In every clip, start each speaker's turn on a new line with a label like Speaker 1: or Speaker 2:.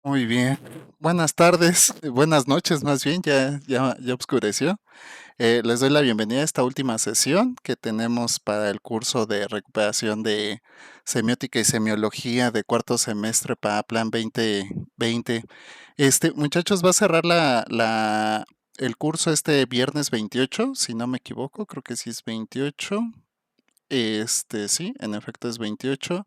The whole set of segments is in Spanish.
Speaker 1: Muy bien. Buenas tardes, buenas noches más bien, ya oscureció. Les doy la bienvenida a esta última sesión que tenemos para el curso de recuperación de semiótica y semiología de cuarto semestre para Plan 2020. Muchachos, va a cerrar el curso este viernes 28, si no me equivoco, creo que sí es 28. Sí, en efecto es 28.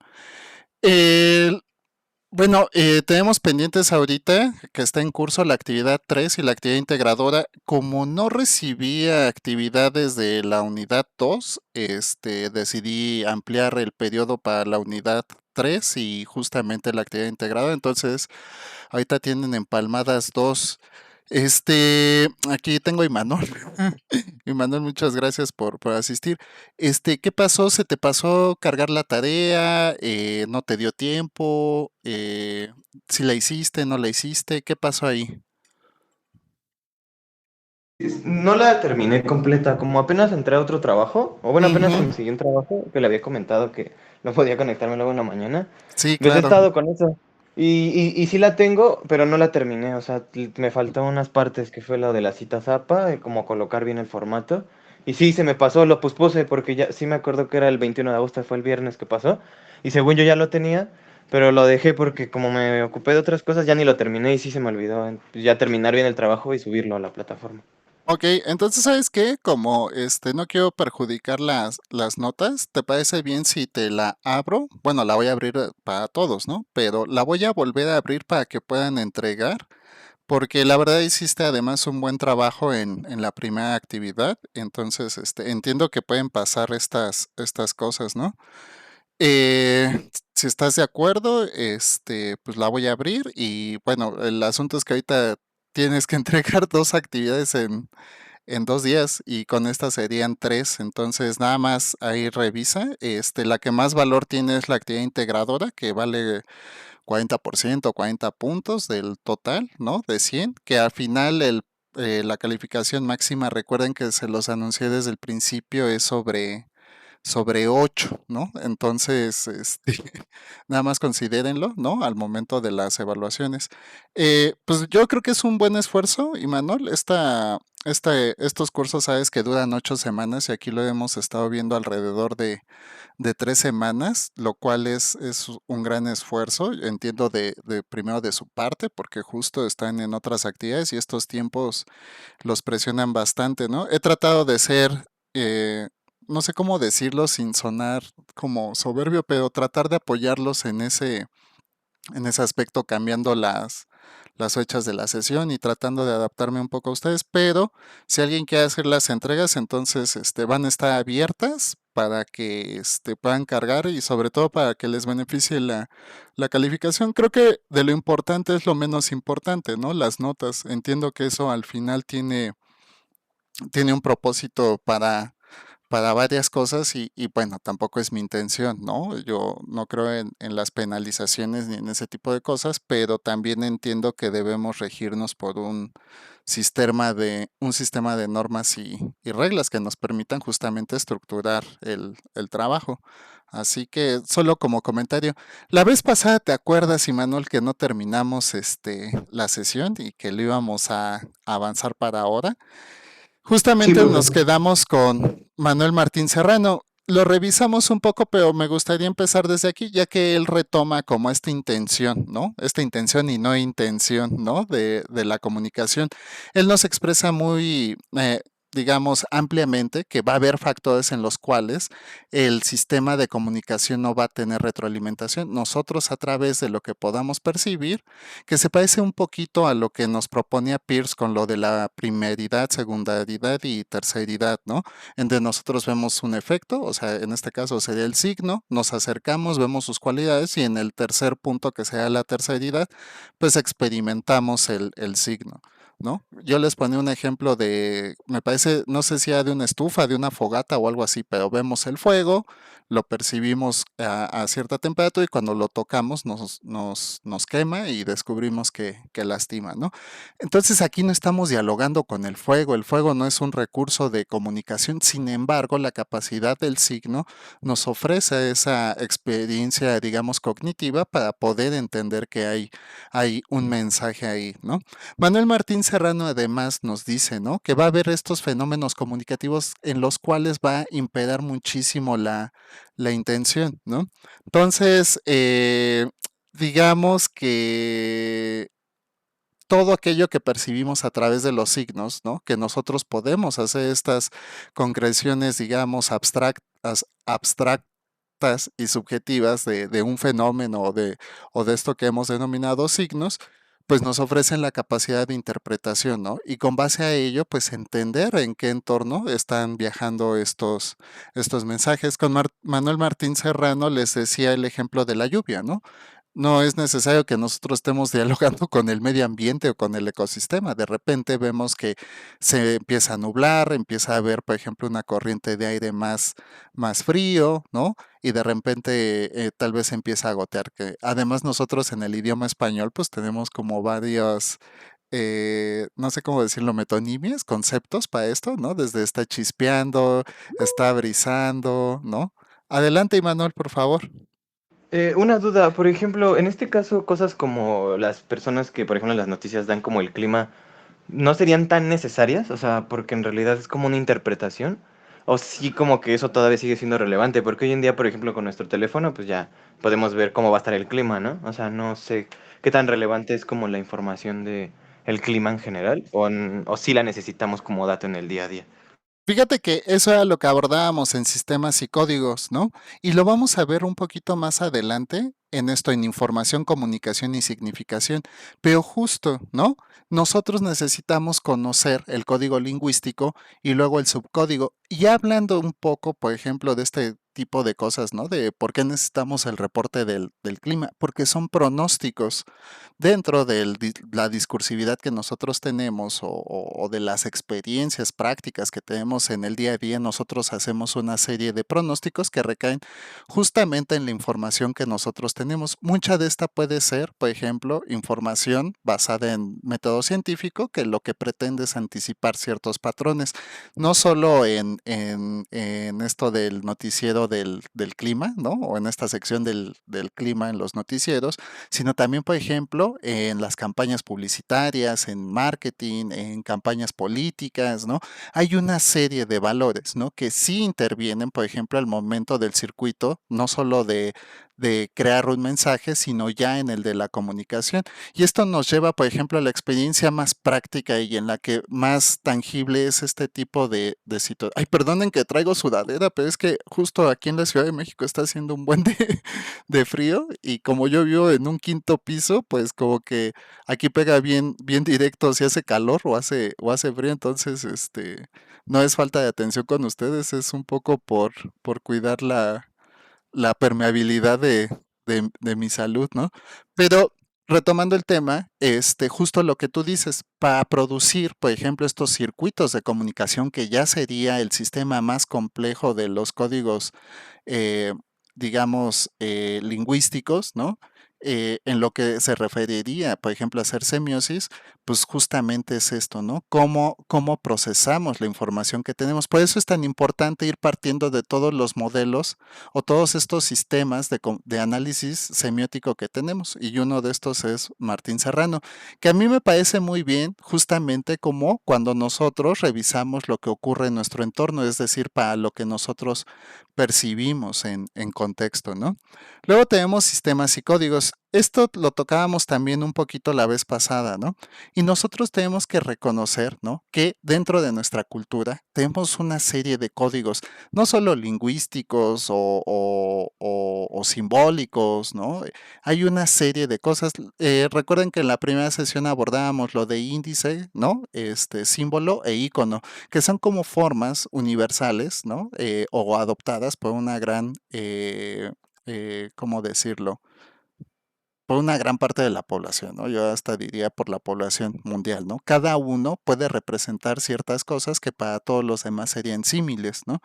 Speaker 1: Bueno, tenemos pendientes ahorita que está en curso la actividad 3 y la actividad integradora. Como no recibía actividades de la unidad 2, decidí ampliar el periodo para la unidad 3 y justamente la actividad integradora. Entonces, ahorita tienen empalmadas dos. Aquí tengo a Imanol. Imanol, muchas gracias por asistir. ¿Qué pasó? ¿Se te pasó cargar la tarea? ¿No te dio tiempo? ¿Si la hiciste, no la hiciste? ¿Qué pasó ahí?
Speaker 2: No la terminé completa, como apenas entré a otro trabajo, o bueno, apenas
Speaker 1: Ujú.
Speaker 2: conseguí un trabajo que le había comentado que no podía conectarme luego en la mañana.
Speaker 1: Sí,
Speaker 2: Pues he
Speaker 1: claro.
Speaker 2: estado con eso. Y sí la tengo, pero no la terminé, o sea, me faltó unas partes que fue lo de la cita Zapa, como colocar bien el formato. Y sí, se me pasó, lo pospuse porque ya sí me acuerdo que era el 21 de agosto, fue el viernes que pasó. Y según yo ya lo tenía, pero lo dejé porque como me ocupé de otras cosas, ya ni lo terminé y sí se me olvidó ya terminar bien el trabajo y subirlo a la plataforma.
Speaker 1: Ok, entonces, ¿sabes qué? Como no quiero perjudicar las notas, ¿te parece bien si te la abro? Bueno, la voy a abrir para todos, ¿no? Pero la voy a volver a abrir para que puedan entregar, porque la verdad hiciste además un buen trabajo en la primera actividad. Entonces, entiendo que pueden pasar estas cosas, ¿no? Si estás de acuerdo, pues la voy a abrir y bueno, el asunto es que ahorita tienes que entregar dos actividades en 2 días y con estas serían tres. Entonces, nada más ahí revisa. La que más valor tiene es la actividad integradora, que vale 40%, 40 puntos del total, ¿no? De 100, que al final la calificación máxima, recuerden que se los anuncié desde el principio, es sobre 8, ¿no? Entonces, nada más considérenlo, ¿no? Al momento de las evaluaciones. Pues yo creo que es un buen esfuerzo, Imanol. Estos cursos, sabes que duran 8 semanas y aquí lo hemos estado viendo alrededor de 3 semanas, lo cual es un gran esfuerzo. Entiendo primero de su parte, porque justo están en otras actividades y estos tiempos los presionan bastante, ¿no? He tratado de ser, no sé cómo decirlo sin sonar como soberbio, pero tratar de apoyarlos en ese aspecto, cambiando las fechas de la sesión y tratando de adaptarme un poco a ustedes, pero si alguien quiere hacer las entregas, entonces van a estar abiertas para que puedan cargar y sobre todo para que les beneficie la calificación. Creo que de lo importante es lo menos importante, ¿no? Las notas. Entiendo que eso al final tiene un propósito para varias cosas y bueno, tampoco es mi intención, ¿no? Yo no creo en las penalizaciones ni en ese tipo de cosas, pero también entiendo que debemos regirnos por un sistema de normas y reglas que nos permitan justamente estructurar el trabajo. Así que solo como comentario, la vez pasada te acuerdas, Imanuel, que no terminamos la sesión y que lo íbamos a avanzar para ahora.
Speaker 2: Sí,
Speaker 1: Justamente nos
Speaker 2: profesor.
Speaker 1: quedamos con Manuel Martín Serrano. Lo revisamos un poco, pero me gustaría empezar desde aquí, ya que él retoma como esta intención, ¿no? Esta intención y no intención, ¿no? De la comunicación. Él nos expresa muy, digamos, ampliamente que va a haber factores en los cuales el sistema de comunicación no va a tener retroalimentación. Nosotros, a través de lo que podamos percibir, que se parece un poquito a lo que nos proponía Peirce con lo de la primeridad, secundaridad y terceridad, ¿no? En donde nosotros vemos un efecto, o sea, en este caso sería el signo, nos acercamos, vemos sus cualidades y en el tercer punto, que sea la terceridad, pues experimentamos el signo. ¿no? Yo les ponía un ejemplo de, me parece, no sé si era de una estufa, de una fogata o algo así, pero vemos el fuego, lo percibimos a cierta temperatura y cuando lo tocamos nos quema y descubrimos que lastima, ¿no? Entonces aquí no estamos dialogando con el fuego no es un recurso de comunicación, sin embargo, la capacidad del signo nos ofrece esa experiencia, digamos, cognitiva para poder entender que hay un mensaje ahí, ¿no? Manuel Martín Serrano además nos dice, ¿no? Que va a haber estos fenómenos comunicativos en los cuales va a imperar muchísimo la intención, ¿no? Entonces, digamos que todo aquello que percibimos a través de los signos, ¿no? Que nosotros podemos hacer estas concreciones, digamos, abstractas y subjetivas de un fenómeno o de esto que hemos denominado signos, pues nos ofrecen la capacidad de interpretación, ¿no? Y con base a ello, pues entender en qué entorno están viajando estos mensajes. Con Manuel Martín Serrano les decía el ejemplo de la lluvia, ¿no? No es necesario que nosotros estemos dialogando con el medio ambiente o con el ecosistema. De repente vemos que se empieza a nublar, empieza a haber, por ejemplo, una corriente de aire más frío, ¿no? Y de repente tal vez empieza a gotear. Que además nosotros en el idioma español pues tenemos como varios, no sé cómo decirlo, metonimias, conceptos para esto, ¿no? Desde está chispeando, está brisando, ¿no? Adelante, Imanol, por favor.
Speaker 2: Una duda, por ejemplo, en este caso, cosas como las personas que, por ejemplo, en las noticias dan como el clima, ¿no serían tan necesarias? O sea, porque en realidad es como una interpretación. O sí, como que eso todavía sigue siendo relevante, porque hoy en día, por ejemplo, con nuestro teléfono, pues ya podemos ver cómo va a estar el clima, ¿no? O sea, no sé qué tan relevante es como la información de el clima en general, o si la necesitamos como dato en el día a día.
Speaker 1: Fíjate que eso era lo que abordábamos en sistemas y códigos, ¿no? Y lo vamos a ver un poquito más adelante en esto, en información, comunicación y significación. Pero justo, ¿no? Nosotros necesitamos conocer el código lingüístico y luego el subcódigo. Y hablando un poco, por ejemplo, de este tipo de cosas, ¿no? De por qué necesitamos el reporte del clima, porque son pronósticos dentro de la discursividad que nosotros tenemos o de las experiencias prácticas que tenemos en el día a día, nosotros hacemos una serie de pronósticos que recaen justamente en la información que nosotros tenemos. Mucha de esta puede ser, por ejemplo, información basada en método científico que lo que pretende es anticipar ciertos patrones, no solo en esto del noticiero del clima, ¿no? O en esta sección del clima en los noticieros, sino también, por ejemplo, en las campañas publicitarias, en marketing, en campañas políticas, ¿no? Hay una serie de valores, ¿no? Que sí intervienen, por ejemplo, al momento del circuito, no solo de crear un mensaje, sino ya en el de la comunicación. Y esto nos lleva, por ejemplo, a la experiencia más práctica y en la que más tangible es este tipo de situación. Ay, perdonen que traigo sudadera, pero es que justo aquí en la Ciudad de México está haciendo un buen de frío y como yo vivo en un quinto piso, pues como que aquí pega bien directo si hace calor o hace frío, entonces no es falta de atención con ustedes, es un poco por cuidar la permeabilidad de mi salud, ¿no? Pero retomando el tema, justo lo que tú dices, para producir, por ejemplo, estos circuitos de comunicación que ya sería el sistema más complejo de los códigos eh, digamos, lingüísticos, ¿no? En lo que se referiría, por ejemplo, a hacer semiosis, pues justamente es esto, ¿no? ¿Cómo procesamos la información que tenemos? Por eso es tan importante ir partiendo de todos los modelos o todos estos sistemas de análisis semiótico que tenemos. Y uno de estos es Martín Serrano, que a mí me parece muy bien justamente como cuando nosotros revisamos lo que ocurre en nuestro entorno, es decir, para lo que nosotros percibimos en contexto, ¿no? Luego tenemos sistemas y códigos. Esto lo tocábamos también un poquito la vez pasada, ¿no? Y nosotros tenemos que reconocer, ¿no? Que dentro de nuestra cultura tenemos una serie de códigos, no solo lingüísticos o simbólicos, ¿no? Hay una serie de cosas. Recuerden que en la primera sesión abordábamos lo de índice, ¿no? Símbolo e icono, que son como formas universales, ¿no? O adoptadas por una gran, ¿cómo decirlo? por una gran parte de la población, ¿no? Yo hasta diría por la población mundial, ¿no? Cada uno puede representar ciertas cosas que para todos los demás serían símiles, ¿no?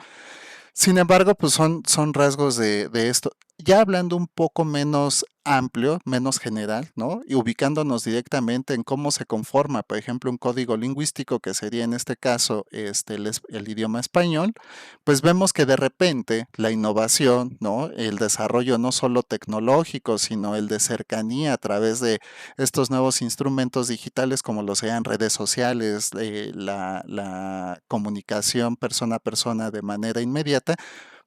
Speaker 1: Sin embargo, pues son rasgos de esto. Ya hablando un poco menos amplio, menos general, ¿no? Y ubicándonos directamente en cómo se conforma, por ejemplo, un código lingüístico, que sería en este caso el idioma español, pues vemos que de repente la innovación, ¿no? El desarrollo no solo tecnológico, sino el de cercanía a través de estos nuevos instrumentos digitales como lo sean redes sociales, la comunicación persona a persona de manera inmediata,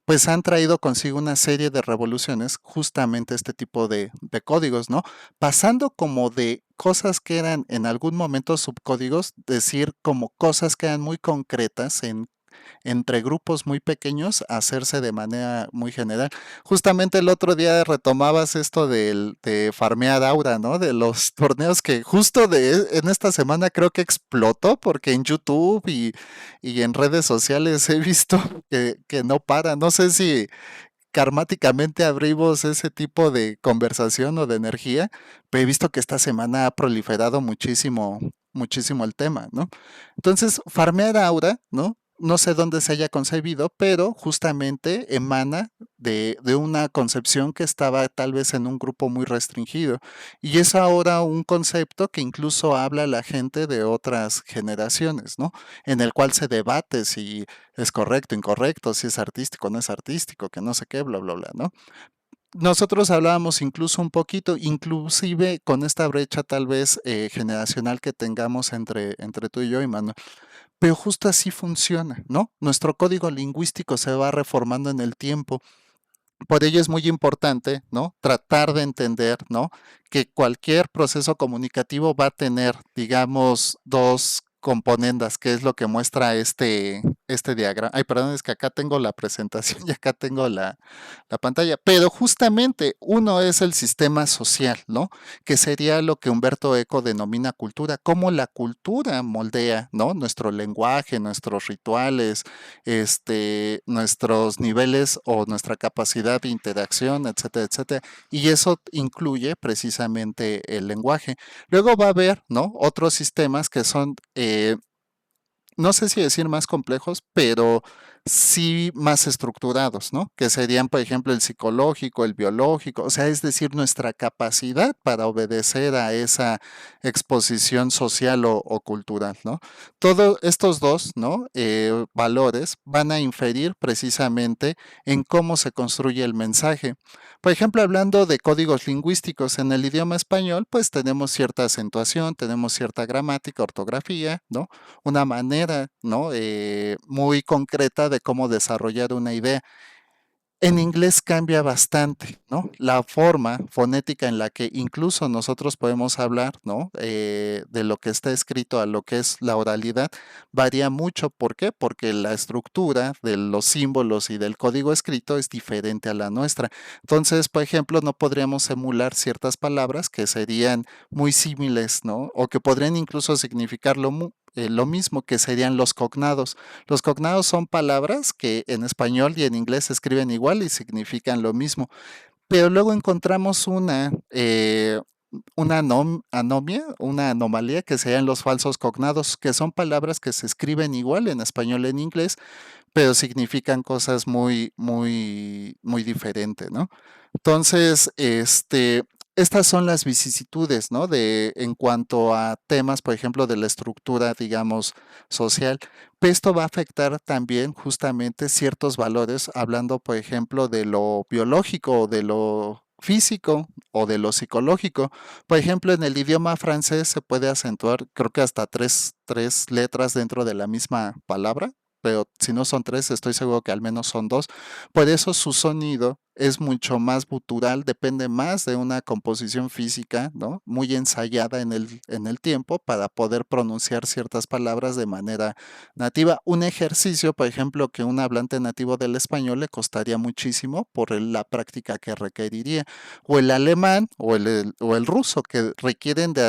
Speaker 1: pues han traído consigo una serie de revoluciones, justamente este tipo de códigos, ¿no? Pasando como de cosas que eran en algún momento subcódigos, decir como cosas que eran muy concretas entre grupos muy pequeños hacerse de manera muy general. Justamente el otro día retomabas esto de farmear aura, ¿no? De los torneos que justo en esta semana creo que explotó porque en YouTube y en redes sociales he visto que no para. No sé si karmáticamente abrimos ese tipo de conversación o de energía, pero he visto que esta semana ha proliferado muchísimo, muchísimo el tema, ¿no? Entonces, farmear aura, ¿no? No sé dónde se haya concebido, pero justamente emana de una concepción que estaba tal vez en un grupo muy restringido. Y es ahora un concepto que incluso habla a la gente de otras generaciones, ¿no? En el cual se debate si es correcto, incorrecto, si es artístico, no es artístico, que no sé qué, bla, bla, bla, ¿no? Nosotros hablábamos incluso un poquito, inclusive con esta brecha tal vez generacional que tengamos entre tú y yo, Immanuel, pero justo así funciona, ¿no? Nuestro código lingüístico se va reformando en el tiempo. Por ello es muy importante, ¿no? Tratar de entender, ¿no? Que cualquier proceso comunicativo va a tener, digamos, dos componendas, que es lo que muestra este diagrama. Ay, perdón, es que acá tengo la presentación y acá tengo la pantalla. Pero justamente uno es el sistema social, ¿no? Que sería lo que Humberto Eco denomina cultura, cómo la cultura moldea, ¿no? Nuestro lenguaje, nuestros rituales, nuestros niveles o nuestra capacidad de interacción, etcétera, etcétera. Y eso incluye precisamente el lenguaje. Luego va a haber, ¿no? Otros sistemas que son no sé si decir más complejos, pero sí más estructurados, ¿no? Que serían, por ejemplo, el psicológico, el biológico, o sea, es decir, nuestra capacidad para obedecer a esa exposición social o cultural, ¿no? Todos estos dos, ¿no? Valores van a inferir precisamente en cómo se construye el mensaje. Por ejemplo, hablando de códigos lingüísticos en el idioma español, pues tenemos cierta acentuación, tenemos cierta gramática, ortografía, ¿no? Una manera, ¿no? Muy concreta de cómo desarrollar una idea. En inglés cambia bastante, ¿no? La forma fonética en la que incluso nosotros podemos hablar, ¿no? De lo que está escrito a lo que es la oralidad, varía mucho. ¿Por qué? Porque la estructura de los símbolos y del código escrito es diferente a la nuestra. Entonces, por ejemplo, no podríamos emular ciertas palabras que serían muy similares, ¿no? O que podrían incluso significar lo mismo, que serían los cognados. Los cognados son palabras que en español y en inglés se escriben igual y significan lo mismo, pero luego encontramos una anomia, una anomalía que serían los falsos cognados, que son palabras que se escriben igual en español y en inglés, pero significan cosas muy, muy, muy diferentes, ¿no? Entonces, estas son las vicisitudes, ¿no? En cuanto a temas, por ejemplo, de la estructura, digamos, social. Pero esto va a afectar también justamente ciertos valores, hablando, por ejemplo, de lo biológico, de lo físico o de lo psicológico. Por ejemplo, en el idioma francés se puede acentuar, creo que hasta tres letras dentro de la misma palabra, pero si no son tres, estoy seguro que al menos son dos. Por eso su sonido es mucho más gutural, depende más de una composición física, ¿no? Muy ensayada en el tiempo para poder pronunciar ciertas palabras de manera nativa. Un ejercicio, por ejemplo, que un hablante nativo del español le costaría muchísimo por la práctica que requeriría. O el alemán o el ruso, que requieren de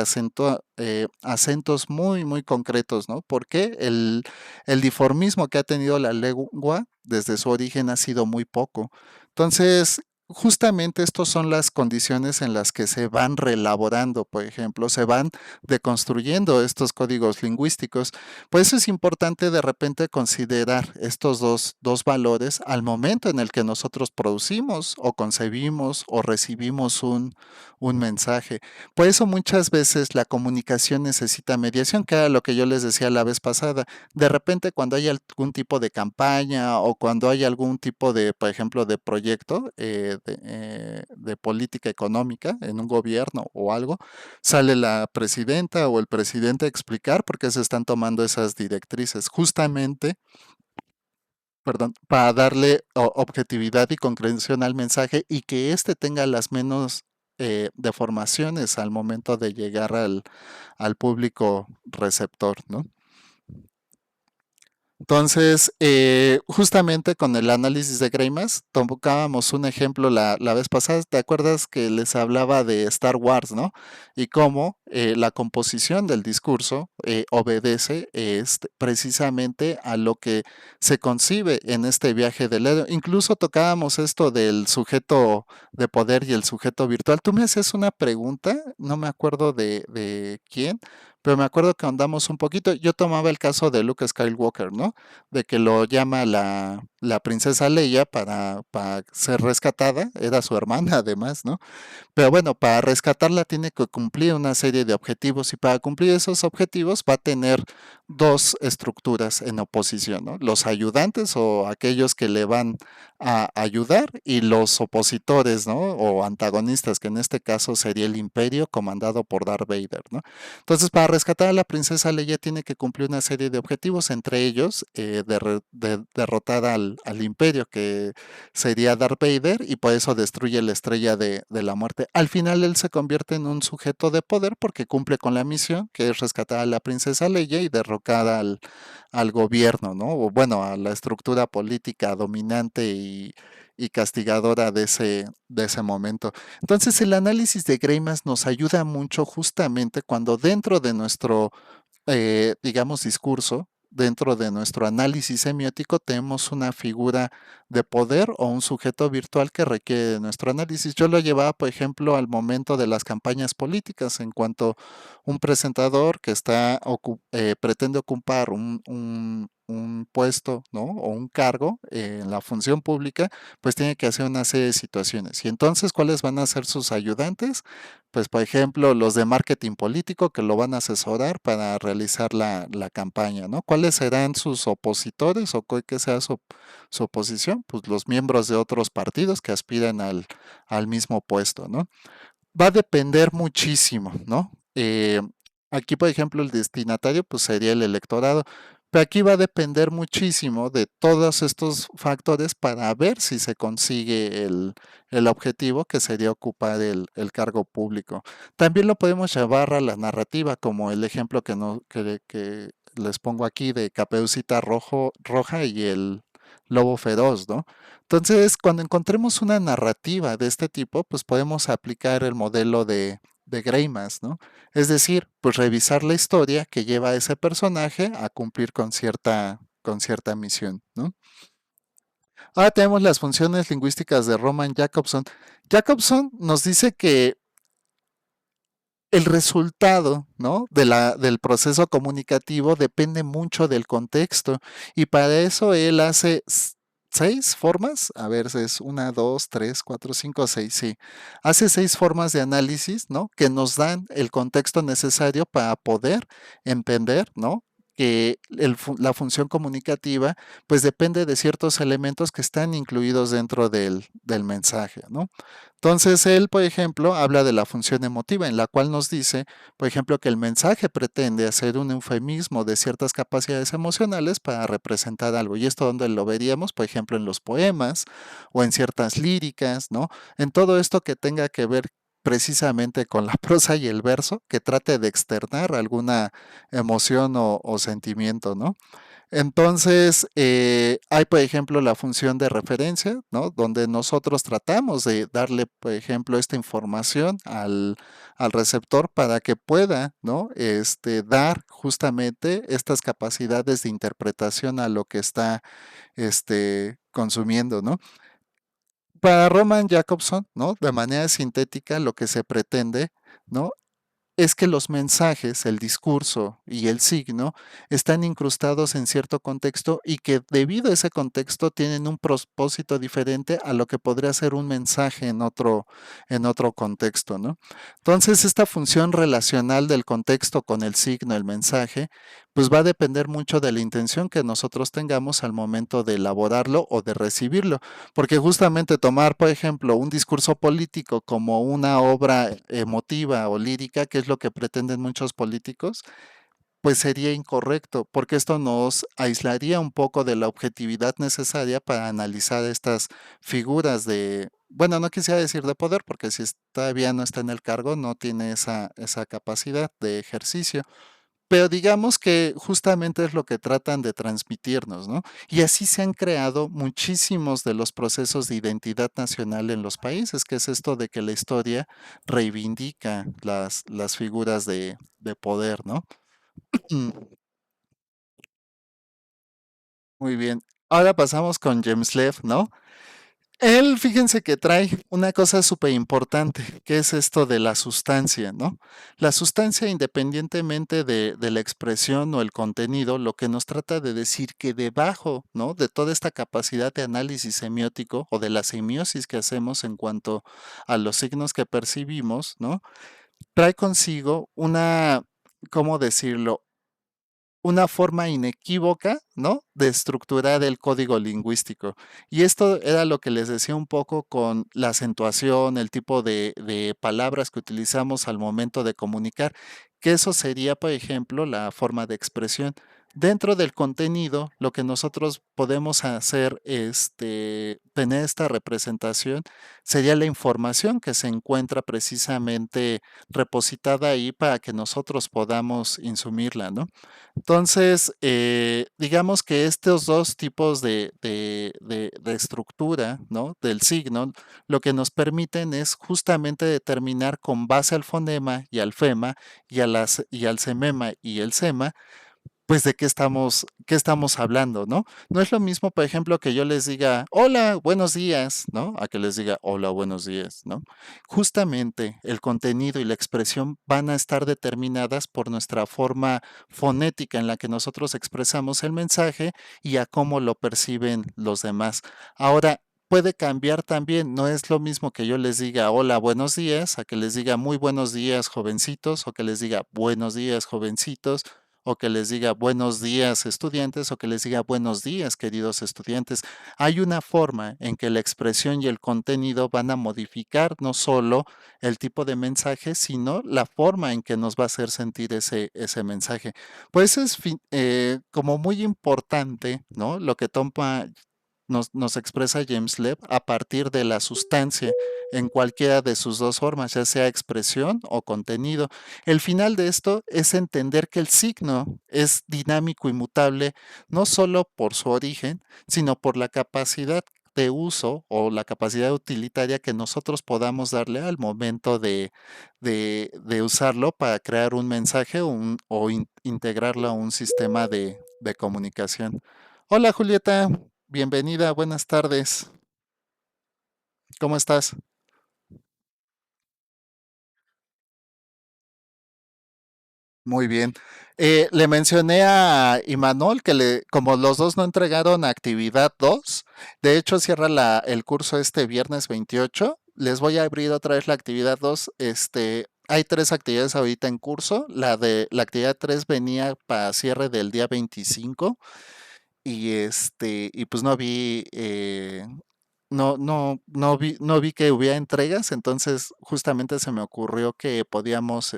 Speaker 1: acentos muy, muy concretos, ¿no? Porque el diformismo que ha tenido la lengua desde su origen ha sido muy poco. Entonces, justamente estos son las condiciones en las que se van reelaborando, por ejemplo, se van deconstruyendo estos códigos lingüísticos. Por eso es importante de repente considerar estos dos valores al momento en el que nosotros producimos o concebimos o recibimos un mensaje. Por eso muchas veces la comunicación necesita mediación, que era lo que yo les decía la vez pasada. De repente cuando hay algún tipo de campaña o cuando hay algún tipo de, por ejemplo, de proyecto de política económica en un gobierno o algo, sale la presidenta o el presidente a explicar por qué se están tomando esas directrices, justamente, perdón, para darle objetividad y concreción al mensaje y que éste tenga las menos deformaciones al momento de llegar al público receptor, ¿no? Entonces, justamente con el análisis de Greimas, tocábamos un ejemplo la vez pasada. ¿Te acuerdas que les hablaba de Star Wars, no? Y cómo la composición del discurso obedece precisamente a lo que se concibe en este viaje del héroe. Incluso tocábamos esto del sujeto de poder y el sujeto virtual. Tú me haces una pregunta, no me acuerdo de quién, pero me acuerdo que andamos un poquito. Yo tomaba el caso de Luke Skywalker, ¿no? De que lo llama la princesa Leia para ser rescatada. Era su hermana, además, ¿no? Pero bueno, para rescatarla tiene que cumplir una serie de objetivos y para cumplir esos objetivos va a tener dos estructuras en oposición, ¿no? Los ayudantes o aquellos que le van a ayudar y los opositores, ¿no? O antagonistas, que en este caso sería el imperio comandado por Darth Vader, ¿no? Entonces, para rescatar a la princesa Leia tiene que cumplir una serie de objetivos, entre ellos derrotar al imperio, que sería Darth Vader, y por eso destruye la estrella de la muerte. Al final él se convierte en un sujeto de poder porque cumple con la misión, que es rescatar a la princesa Leia y derrocar al gobierno, ¿no? O bueno, a la estructura política dominante y castigadora de ese momento. Entonces el análisis de Greimas nos ayuda mucho justamente cuando dentro de nuestro digamos, discurso, dentro de nuestro análisis semiótico, tenemos una figura de poder o un sujeto virtual que requiere de nuestro análisis. Yo lo llevaba, por ejemplo, al momento de las campañas políticas, en cuanto un presentador que pretende ocupar un puesto, ¿no? O un cargo en la función pública, pues tiene que hacer una serie de situaciones. Y entonces, ¿cuáles van a ser sus ayudantes? Pues, por ejemplo, los de marketing político que lo van a asesorar para realizar la campaña, ¿no? ¿Cuáles serán sus opositores o cuál que sea su oposición? Pues los miembros de otros partidos que aspiran al mismo puesto, ¿no? Va a depender muchísimo, ¿no? Aquí, por ejemplo, el destinatario, pues sería el electorado, pero aquí va a depender muchísimo de todos estos factores para ver si se consigue el objetivo, que sería ocupar el cargo público. También lo podemos llevar a la narrativa, como el ejemplo que, no, que les pongo aquí de Caperucita Roja y el lobo feroz, ¿no? Entonces, cuando encontremos una narrativa de este tipo, pues podemos aplicar el modelo de Greimas, ¿no? Es decir, pues revisar la historia que lleva a ese personaje a cumplir con cierta misión, ¿no? Ahora tenemos las funciones lingüísticas de Roman Jacobson. Jacobson nos dice que el resultado, ¿no? Del proceso comunicativo depende mucho del contexto y para eso él hace 6 formas, a ver, es una, dos, tres, cuatro, cinco, seis, sí. Hace 6 formas de análisis, ¿no? Que nos dan el contexto necesario para poder entender, ¿no? Que la función comunicativa, pues depende de ciertos elementos que están incluidos dentro del mensaje, ¿no? Entonces, él, por ejemplo, habla de la función emotiva, en la cual nos dice, por ejemplo, que el mensaje pretende hacer un eufemismo de ciertas capacidades emocionales para representar algo. Y esto donde lo veríamos, por ejemplo, en los poemas o en ciertas líricas, ¿no? En todo esto que tenga que ver precisamente con la prosa y el verso, que trate de externar alguna emoción o sentimiento, ¿no? Entonces, hay, por ejemplo, la función de referencia, ¿no? Donde nosotros tratamos de darle, por ejemplo, esta información al receptor para que pueda, ¿no? Dar justamente estas capacidades de interpretación a lo que está, consumiendo, ¿no? Para Roman Jacobson, ¿no? De manera sintética, lo que se pretende, ¿no? Es que los mensajes, el discurso y el signo están incrustados en cierto contexto y que debido a ese contexto tienen un propósito diferente a lo que podría ser un mensaje en otro contexto, ¿no? Entonces, esta función relacional del contexto con el signo, el mensaje, pues va a depender mucho de la intención que nosotros tengamos al momento de elaborarlo o de recibirlo. Porque justamente tomar, por ejemplo, un discurso político como una obra emotiva o lírica, que es lo que pretenden muchos políticos, pues sería incorrecto, porque esto nos aislaría un poco de la objetividad necesaria para analizar estas figuras de, bueno, no quisiera decir de poder, porque si todavía no está en el cargo, no tiene esa capacidad de ejercicio, pero digamos que justamente es lo que tratan de transmitirnos, ¿no? Y así se han creado muchísimos de los procesos de identidad nacional en los países, que es esto de que la historia reivindica las figuras de poder, ¿no? Mm, muy bien. Ahora pasamos con James Lev, ¿no? Él, fíjense que trae una cosa súper importante, que es esto de la sustancia, ¿no? La sustancia, independientemente de la expresión o el contenido, lo que nos trata de decir que debajo, ¿no? De toda esta capacidad de análisis semiótico o de la semiosis que hacemos en cuanto a los signos que percibimos, ¿no? Trae consigo una, ¿cómo decirlo? Una forma inequívoca, ¿no? De estructurar el código lingüístico. Y esto era lo que les decía un poco con la acentuación, el tipo de palabras que utilizamos al momento de comunicar, que eso sería, por ejemplo, la forma de expresión. Dentro del contenido, lo que nosotros podemos hacer, tener esta representación, sería la información que se encuentra precisamente repositada ahí para que nosotros podamos insumirla, ¿no? Entonces, digamos que estos dos tipos de estructura, ¿no? Del signo, lo que nos permiten es justamente determinar con base al fonema y al fema y al semema y el sema, pues de qué estamos hablando, ¿no? No es lo mismo, por ejemplo, que yo les diga, hola, buenos días, ¿no? A que les diga, hola, buenos días, ¿no? Justamente el contenido y la expresión van a estar determinadas por nuestra forma fonética en la que nosotros expresamos el mensaje y a cómo lo perciben los demás. Ahora, puede cambiar también, no es lo mismo que yo les diga hola, buenos días, a que les diga muy buenos días, jovencitos, o que les diga buenos días, jovencitos, o que les diga buenos días estudiantes o que les diga buenos días queridos estudiantes. Hay una forma en que la expresión y el contenido van a modificar no solo el tipo de mensaje, sino la forma en que nos va a hacer sentir ese mensaje. Pues es como muy importante, ¿no? Lo que toma nos expresa James Lev a partir de la sustancia en cualquiera de sus dos formas, ya sea expresión o contenido. El final de esto es entender que el signo es dinámico y mutable no solo por su origen, sino por la capacidad de uso o la capacidad utilitaria que nosotros podamos darle al momento de usarlo para crear un mensaje integrarlo a un sistema de comunicación. Hola Julieta, bienvenida, buenas tardes. ¿Cómo estás? Muy bien. Le mencioné a Imanol que como los dos no entregaron actividad 2, de hecho cierra el curso este viernes 28. Les voy a abrir otra vez la actividad 2. Hay tres actividades ahorita en curso. La actividad 3 venía para cierre del día 25 y pues no vi que hubiera entregas, entonces justamente se me ocurrió que podíamos,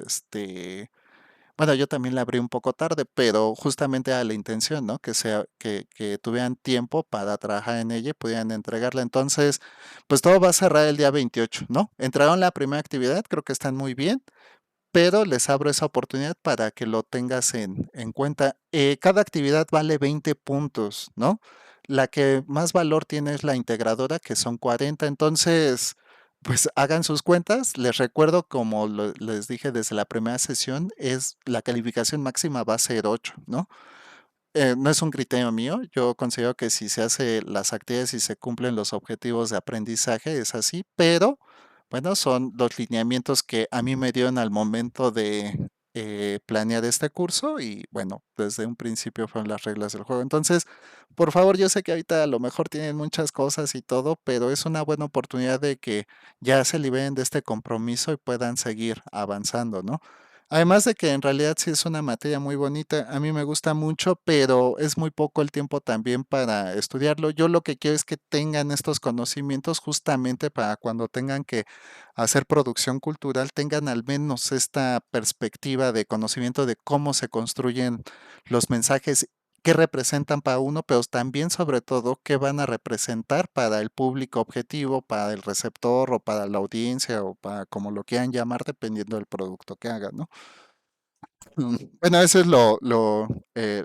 Speaker 1: bueno, yo también la abrí un poco tarde, pero justamente a la intención, ¿no? Que tuvieran tiempo para trabajar en ella y pudieran entregarla. Entonces, pues todo va a cerrar el día 28, ¿no? Entraron la primera actividad, creo que están muy bien, pero les abro esa oportunidad para que lo tengas en cuenta. Cada actividad vale 20 puntos, ¿no? La que más valor tiene es la integradora, que son 40. Entonces, pues hagan sus cuentas. Les recuerdo, como les dije desde la primera sesión, es la calificación máxima va a ser 8, ¿no? no es un criterio mío. Yo considero que si se hace las actividades y se cumplen los objetivos de aprendizaje, es así, pero bueno, son los lineamientos que a mí me dieron al momento de planear este curso y bueno, desde un principio fueron las reglas del juego. Entonces, por favor, yo sé que ahorita a lo mejor tienen muchas cosas y todo, pero es una buena oportunidad de que ya se liberen de este compromiso y puedan seguir avanzando, ¿no? Además de que en realidad sí es una materia muy bonita, a mí me gusta mucho, pero es muy poco el tiempo también para estudiarlo. Yo lo que quiero es que tengan estos conocimientos justamente para cuando tengan que hacer producción cultural, tengan al menos esta perspectiva de conocimiento de cómo se construyen los mensajes, qué representan para uno, pero también sobre todo qué van a representar para el público objetivo, para el receptor o para la audiencia o para como lo quieran llamar dependiendo del producto que hagan, ¿no? Bueno, ese es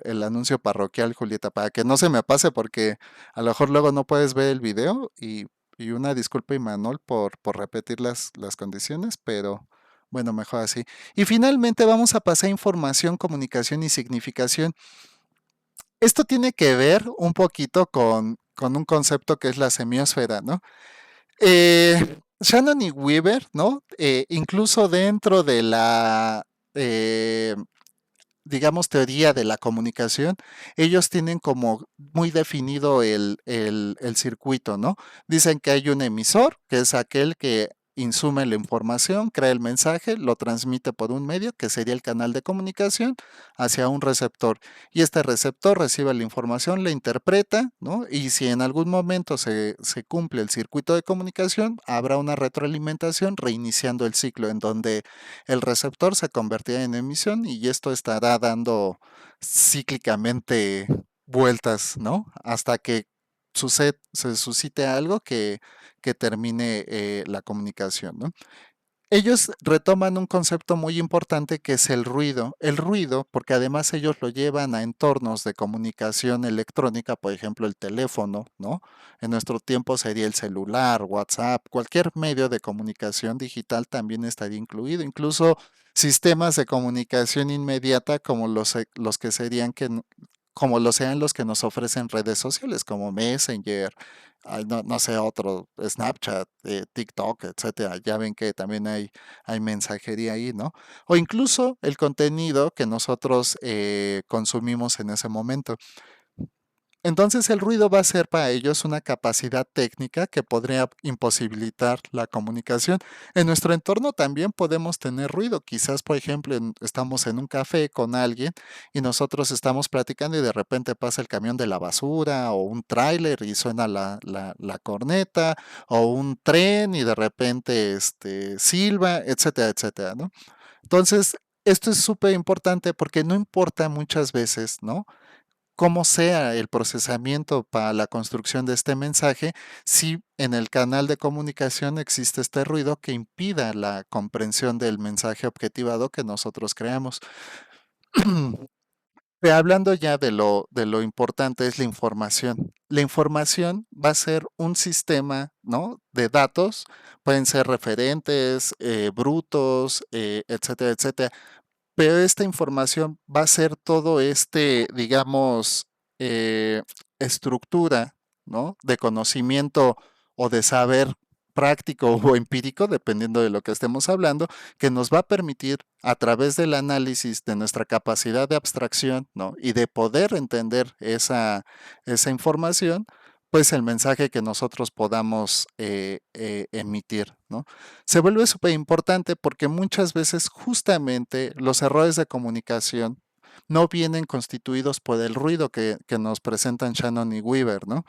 Speaker 1: el anuncio parroquial, Julieta, para que no se me pase porque a lo mejor luego no puedes ver el video y una disculpa, Imanol, por repetir las condiciones, pero bueno, mejor así. Y finalmente vamos a pasar a información, comunicación y significación. Esto tiene que ver un poquito con un concepto que es la semiósfera, ¿no? Shannon y Weaver, ¿no? Incluso dentro de la eh, digamos, teoría de la comunicación, ellos tienen como muy definido el circuito, ¿no? Dicen que hay un emisor, que es aquel que insume la información, crea el mensaje, lo transmite por un medio, que sería el canal de comunicación, hacia un receptor. Y este receptor recibe la información, la interpreta, ¿no? Y si en algún momento se cumple el circuito de comunicación, habrá una retroalimentación reiniciando el ciclo en donde el receptor se convertirá en emisión y esto estará dando cíclicamente vueltas, ¿no? Hasta que se suscite algo que termine la comunicación, ¿no? Ellos retoman un concepto muy importante que es el ruido. El ruido, porque además ellos lo llevan a entornos de comunicación electrónica, por ejemplo, el teléfono, ¿no? En nuestro tiempo sería el celular, WhatsApp, cualquier medio de comunicación digital también estaría incluido, incluso sistemas de comunicación inmediata como los que serían como lo sean los que nos ofrecen redes sociales como Messenger, no sé, otro, Snapchat, TikTok, etcétera. Ya ven que también hay mensajería ahí, ¿no? O incluso el contenido que nosotros consumimos en ese momento. Entonces el ruido va a ser para ellos una capacidad técnica que podría imposibilitar la comunicación. En nuestro entorno también podemos tener ruido. Quizás, por ejemplo, estamos en un café con alguien y nosotros estamos platicando y de repente pasa el camión de la basura o un tráiler y suena la corneta o un tren y de repente silba, etcétera, etcétera, ¿no? Entonces, esto es súper importante porque no importa muchas veces, ¿no? Cómo sea el procesamiento para la construcción de este mensaje, si en el canal de comunicación existe este ruido que impida la comprensión del mensaje objetivado que nosotros creamos. Pero hablando ya de lo importante es la información. La información va a ser un sistema, ¿no? De datos, pueden ser referentes, brutos, etcétera, etcétera, pero esta información va a ser todo digamos, eh, estructura, ¿no? De conocimiento o de saber práctico o empírico, dependiendo de lo que estemos hablando, que nos va a permitir a través del análisis de nuestra capacidad de abstracción, ¿no? Y de poder entender esa información, pues el mensaje que nosotros podamos emitir, ¿no? Se vuelve súper importante porque muchas veces justamente los errores de comunicación no vienen constituidos por el ruido que nos presentan Shannon y Weaver, ¿no?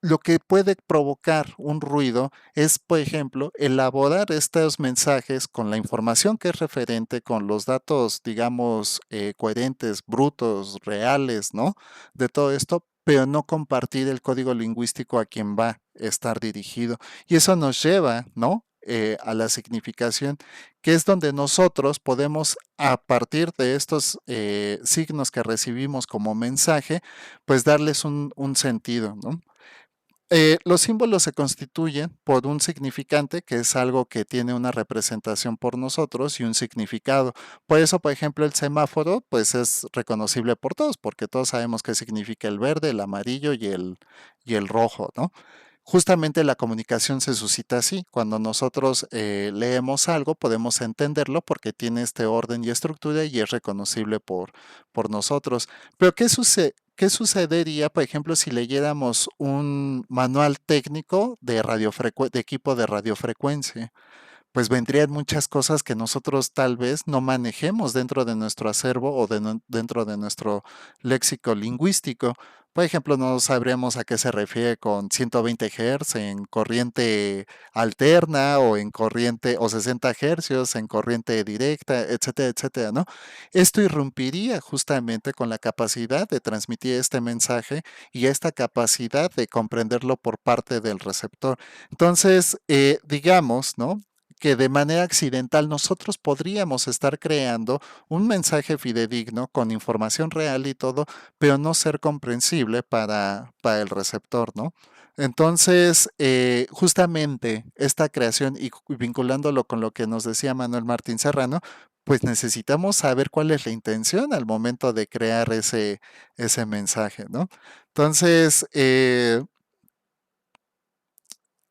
Speaker 1: Lo que puede provocar un ruido es, por ejemplo, elaborar estos mensajes con la información que es referente, con los datos, digamos, coherentes, brutos, reales, ¿no? De todo esto, pero no compartir el código lingüístico a quien va a estar dirigido. Y eso nos lleva, ¿no? A la significación, que es donde nosotros podemos, a partir de estos signos que recibimos como mensaje, pues darles un sentido, ¿no? Los símbolos se constituyen por un significante, que es algo que tiene una representación por nosotros, y un significado. Por eso, por ejemplo, el semáforo, pues es reconocible por todos, porque todos sabemos qué significa el verde, el amarillo y el rojo, ¿no? Justamente la comunicación se suscita así. Cuando nosotros leemos algo, podemos entenderlo porque tiene este orden y estructura y es reconocible por nosotros. Pero ¿qué sucedería, por ejemplo, si leyéramos un manual técnico de equipo de radiofrecuencia? Pues vendrían muchas cosas que nosotros tal vez no manejemos dentro de nuestro acervo o dentro de nuestro léxico lingüístico. Por ejemplo, no sabríamos a qué se refiere con 120 Hz en corriente alterna o en corriente o 60 hercios en corriente directa, etcétera, etcétera, ¿no? Esto irrumpiría justamente con la capacidad de transmitir este mensaje y esta capacidad de comprenderlo por parte del receptor. Entonces, digamos, ¿no? Que de manera accidental nosotros podríamos estar creando un mensaje fidedigno con información real y todo, pero no ser comprensible para el receptor, ¿no? Entonces, justamente esta creación y vinculándolo con lo que nos decía Manuel Martín Serrano, pues necesitamos saber cuál es la intención al momento de crear ese mensaje, ¿no? Entonces,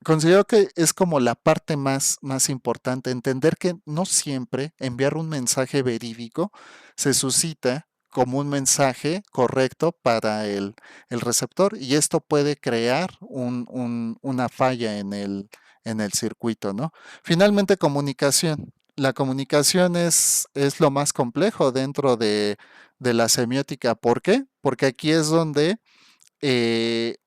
Speaker 1: considero que es como la parte más importante, entender que no siempre enviar un mensaje verídico se suscita como un mensaje correcto para el receptor y esto puede crear una falla en el circuito, ¿no? Finalmente, comunicación. La comunicación es lo más complejo dentro de la semiótica. ¿Por qué? Porque aquí es donde eh,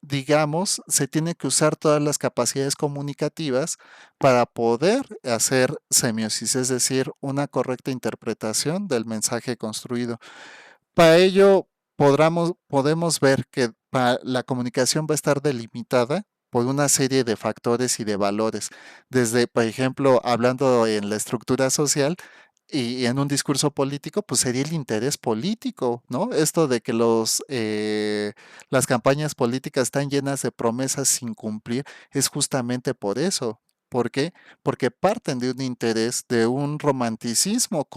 Speaker 1: digamos, se tiene que usar todas las capacidades comunicativas para poder hacer semiosis, es decir, una correcta interpretación del mensaje construido. Para ello, podemos ver que la comunicación va a estar delimitada por una serie de factores y de valores. Desde, por ejemplo, hablando en la estructura social y en un discurso político, pues sería el interés político, ¿no? Esto de que las campañas políticas están llenas de promesas sin cumplir es justamente por eso. ¿Por qué? Porque parten de un interés, de un romanticismo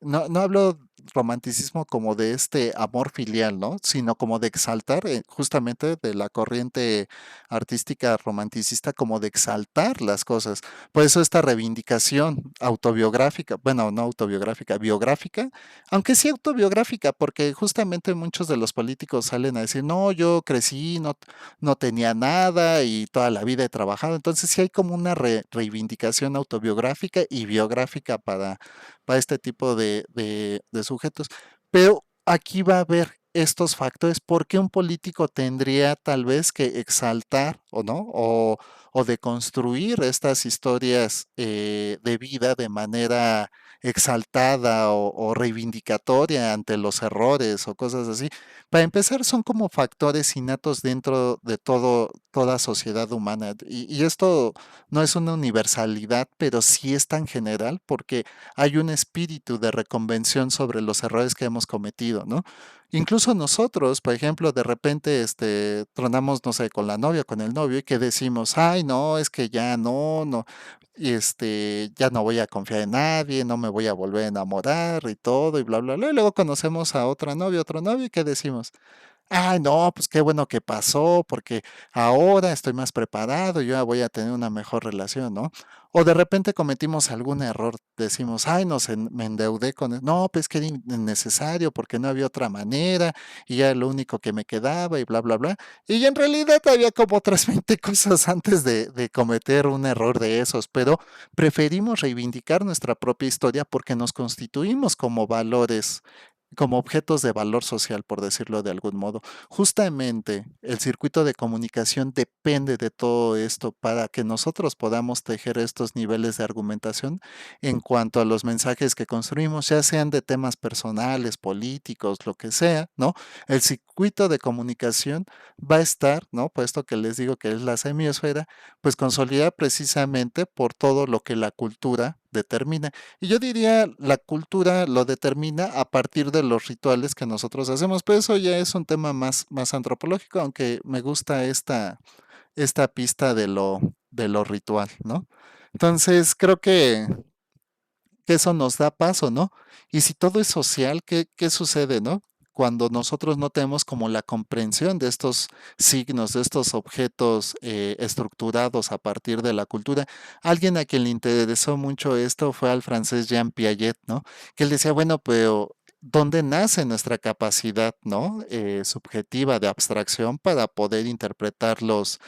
Speaker 1: no hablo romanticismo como de este amor filial, ¿no? Sino como de exaltar, justamente de la corriente artística romanticista, como de exaltar las cosas. Por eso esta reivindicación autobiográfica, bueno, no autobiográfica, biográfica, aunque sí autobiográfica, porque justamente muchos de los políticos salen a decir, no, yo crecí, no tenía nada y toda la vida he trabajado. Entonces sí hay como una reivindicación autobiográfica y biográfica para este tipo de sujetos. Pero aquí va a haber estos factores, ¿por qué un político tendría tal vez que exaltar o no? O de construir estas historias de vida de manera exaltada o reivindicatoria ante los errores o cosas así. Para empezar, son como factores innatos dentro de toda sociedad humana. Y esto no es una universalidad, pero sí es tan general porque hay un espíritu de reconvención sobre los errores que hemos cometido, ¿no? Incluso nosotros, por ejemplo, de repente, tronamos, no sé, con la novia, con el novio, y que decimos, ay, no, es que ya no, y ya no voy a confiar en nadie, no me voy a volver a enamorar y todo, y bla, bla, bla. Y luego conocemos a otra novia, otro novio, y ¿qué decimos? Ay, no, pues qué bueno que pasó, porque ahora estoy más preparado, yo ya voy a tener una mejor relación, ¿no? O de repente cometimos algún error, decimos, ay, no, me endeudé con no, pues que era innecesario porque no había otra manera y ya lo único que me quedaba y bla, bla, bla. Y en realidad había como otras 20 cosas antes de cometer un error de esos, pero preferimos reivindicar nuestra propia historia porque nos constituimos como valores como objetos de valor social, por decirlo de algún modo. Justamente el circuito de comunicación depende de todo esto para que nosotros podamos tejer estos niveles de argumentación en cuanto a los mensajes que construimos, ya sean de temas personales, políticos, lo que sea, ¿no? El circuito de comunicación va a estar, ¿no? Puesto que les digo que es la semiosfera, pues consolidada precisamente por todo lo que la cultura determina. Y yo diría, la cultura lo determina a partir de los rituales que nosotros hacemos, pero eso ya es un tema más antropológico, aunque me gusta esta pista de lo ritual, ¿no? Entonces, creo que eso nos da paso, ¿no? Y si todo es social, ¿qué sucede, no? Cuando nosotros no tenemos como la comprensión de estos signos, de estos objetos estructurados a partir de la cultura. Alguien a quien le interesó mucho esto fue al francés Jean Piaget, ¿no? Que él decía, bueno, pero ¿dónde nace nuestra capacidad, ¿no? Subjetiva de abstracción para poder interpretar los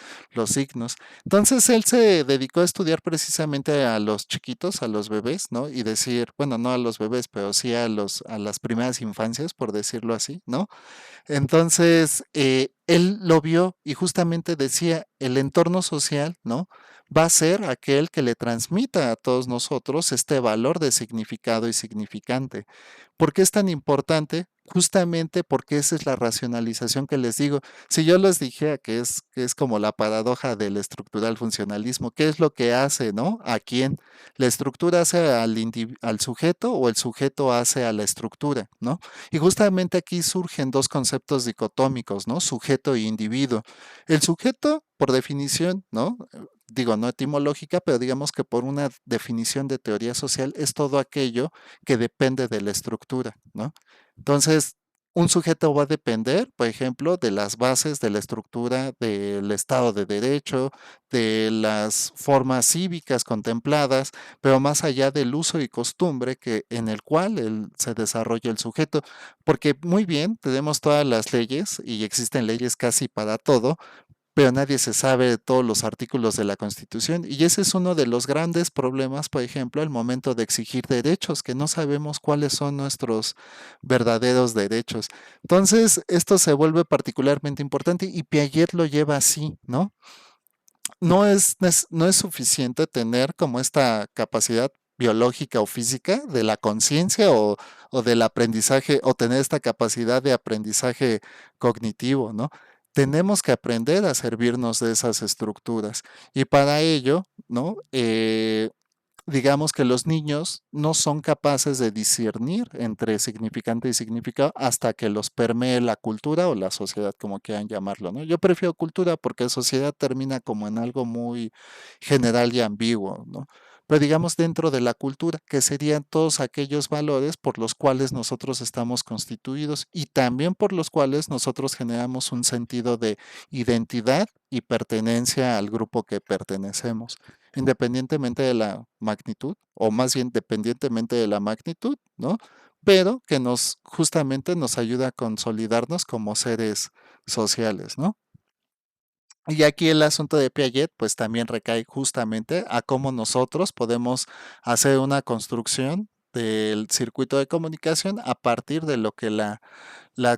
Speaker 1: signos? Entonces él se dedicó a estudiar precisamente a los chiquitos, a los bebés, ¿no? Y decir, bueno, no a los bebés, pero sí a las primeras infancias, por decirlo así, ¿no? Entonces, él lo vio y justamente decía, el entorno social, ¿no? Va a ser aquel que le transmita a todos nosotros este valor de significado y significante. ¿Por qué es tan importante? Justamente porque esa es la racionalización que les digo. Si yo les dijera que es como la paradoja del estructural funcionalismo, ¿qué es lo que hace, no? ¿A quién? ¿La estructura hace al sujeto o el sujeto hace a la estructura, no? Y justamente aquí surgen dos conceptos dicotómicos, ¿no? Sujeto e individuo. El sujeto, por definición, ¿no? Digo, no etimológica, pero digamos que por una definición de teoría social es todo aquello que depende de la estructura, ¿no? Entonces, un sujeto va a depender, por ejemplo, de las bases de la estructura del Estado de Derecho, de las formas cívicas contempladas, pero más allá del uso y costumbre en el cual se desarrolla el sujeto. Porque muy bien, tenemos todas las leyes y existen leyes casi para todo, pero nadie se sabe de todos los artículos de la Constitución. Y ese es uno de los grandes problemas, por ejemplo, al momento de exigir derechos, que no sabemos cuáles son nuestros verdaderos derechos. Entonces, esto se vuelve particularmente importante y Piaget lo lleva así, ¿no? No es suficiente tener como esta capacidad biológica o física de la conciencia o del aprendizaje o tener esta capacidad de aprendizaje cognitivo, ¿no? Tenemos que aprender a servirnos de esas estructuras y para ello, ¿no? Digamos que los niños no son capaces de discernir entre significante y significado hasta que los permee la cultura o la sociedad, como quieran llamarlo, ¿no? Yo prefiero cultura porque sociedad termina como en algo muy general y ambiguo, ¿no? Pero digamos dentro de la cultura, que serían todos aquellos valores por los cuales nosotros estamos constituidos y también por los cuales nosotros generamos un sentido de identidad y pertenencia al grupo que pertenecemos independientemente de la magnitud, o más bien dependientemente de la magnitud, ¿no? Pero que justamente nos ayuda a consolidarnos como seres sociales, ¿no? Y aquí el asunto de Piaget, pues también recae justamente a cómo nosotros podemos hacer una construcción del circuito de comunicación a partir de lo que la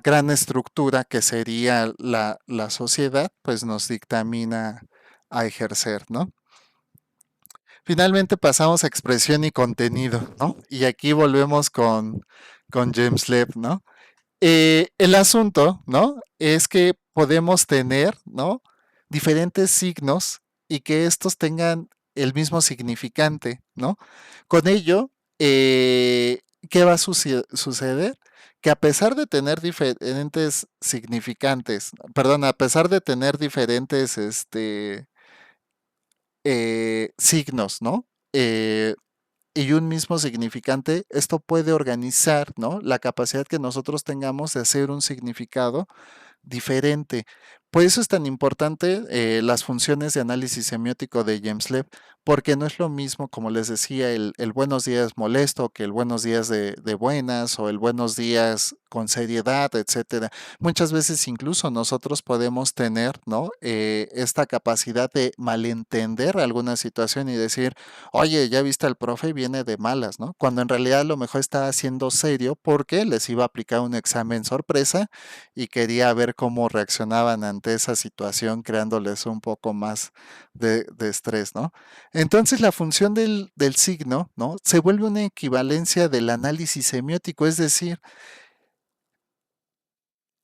Speaker 1: gran estructura que sería la sociedad, pues nos dictamina a ejercer, ¿no? Finalmente pasamos a expresión y contenido, ¿no? Y aquí volvemos con James Lev, ¿no? El asunto, ¿no? Es que podemos tener, ¿no? Diferentes signos y que estos tengan el mismo significante, ¿no? Con ello, ¿qué va a suceder? Que a pesar de tener diferentes significantes, perdón, a pesar de tener diferentes, signos, ¿no? Y un mismo significante, esto puede organizar, ¿no? La capacidad que nosotros tengamos de hacer un significado diferente. Por eso es tan importante las funciones de análisis semiótico de James Lev, porque no es lo mismo, como les decía, el buenos días molesto que el buenos días de buenas o el buenos días con seriedad, etcétera. Muchas veces incluso nosotros podemos tener, ¿no? Esta capacidad de malentender alguna situación y decir, oye, ya viste al profe, viene de malas, ¿no? Cuando en realidad a lo mejor estaba siendo serio porque les iba a aplicar un examen sorpresa y quería ver cómo reaccionaban ante esa situación, creándoles un poco más de estrés, ¿no? Entonces la función del signo, ¿no? Se vuelve una equivalencia del análisis semiótico, es decir,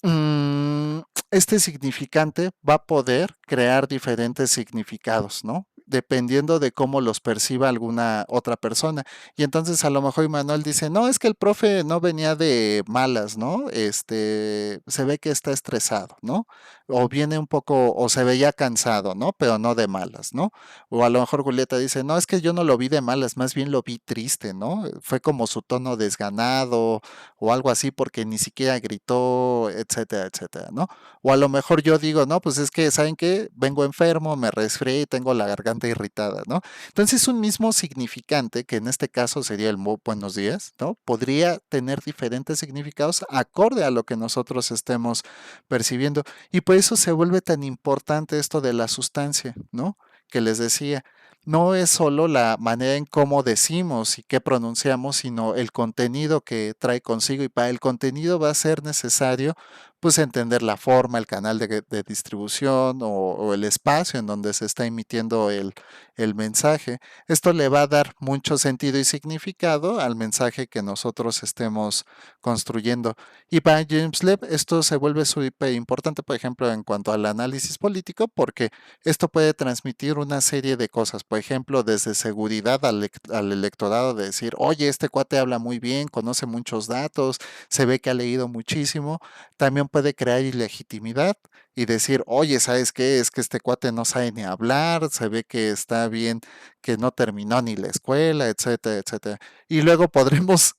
Speaker 1: mm, este significante va a poder crear diferentes significados, ¿no? dependiendo de cómo los perciba alguna otra persona. Y entonces a lo mejor Manuel dice, no, es que el profe no venía de malas, ¿no? Se ve que está estresado, ¿no? O viene un poco, o se veía cansado, ¿no? Pero no de malas, ¿no? O a lo mejor Julieta dice, no, es que yo no lo vi de malas, más bien lo vi triste, ¿no? Fue como su tono desganado o algo así porque ni siquiera gritó, etcétera, etcétera, ¿no? O a lo mejor yo digo, no, pues es que, ¿saben qué? Vengo enfermo, me resfrié y tengo la garganta irritada, ¿no? Entonces, un mismo significante, que en este caso sería el buenos días, ¿no? Podría tener diferentes significados acorde a lo que nosotros estemos percibiendo. Y por eso se vuelve tan importante esto de la sustancia, ¿no? Que les decía, no es solo la manera en cómo decimos y qué pronunciamos, sino el contenido que trae consigo. Y para el contenido va a ser necesario pues entender la forma, el canal de distribución o el espacio en donde se está emitiendo el mensaje. Esto le va a dar mucho sentido y significado al mensaje que nosotros estemos construyendo. Y para James Webb esto se vuelve súper importante, por ejemplo, en cuanto al análisis político, porque esto puede transmitir una serie de cosas, por ejemplo, desde seguridad al electorado, de decir, oye, este cuate habla muy bien, conoce muchos datos, se ve que ha leído muchísimo. También puede crear ilegitimidad y decir, oye, ¿sabes qué? Es que este cuate no sabe ni hablar, se ve que está bien, que no terminó ni la escuela, etcétera, etcétera. Y luego podremos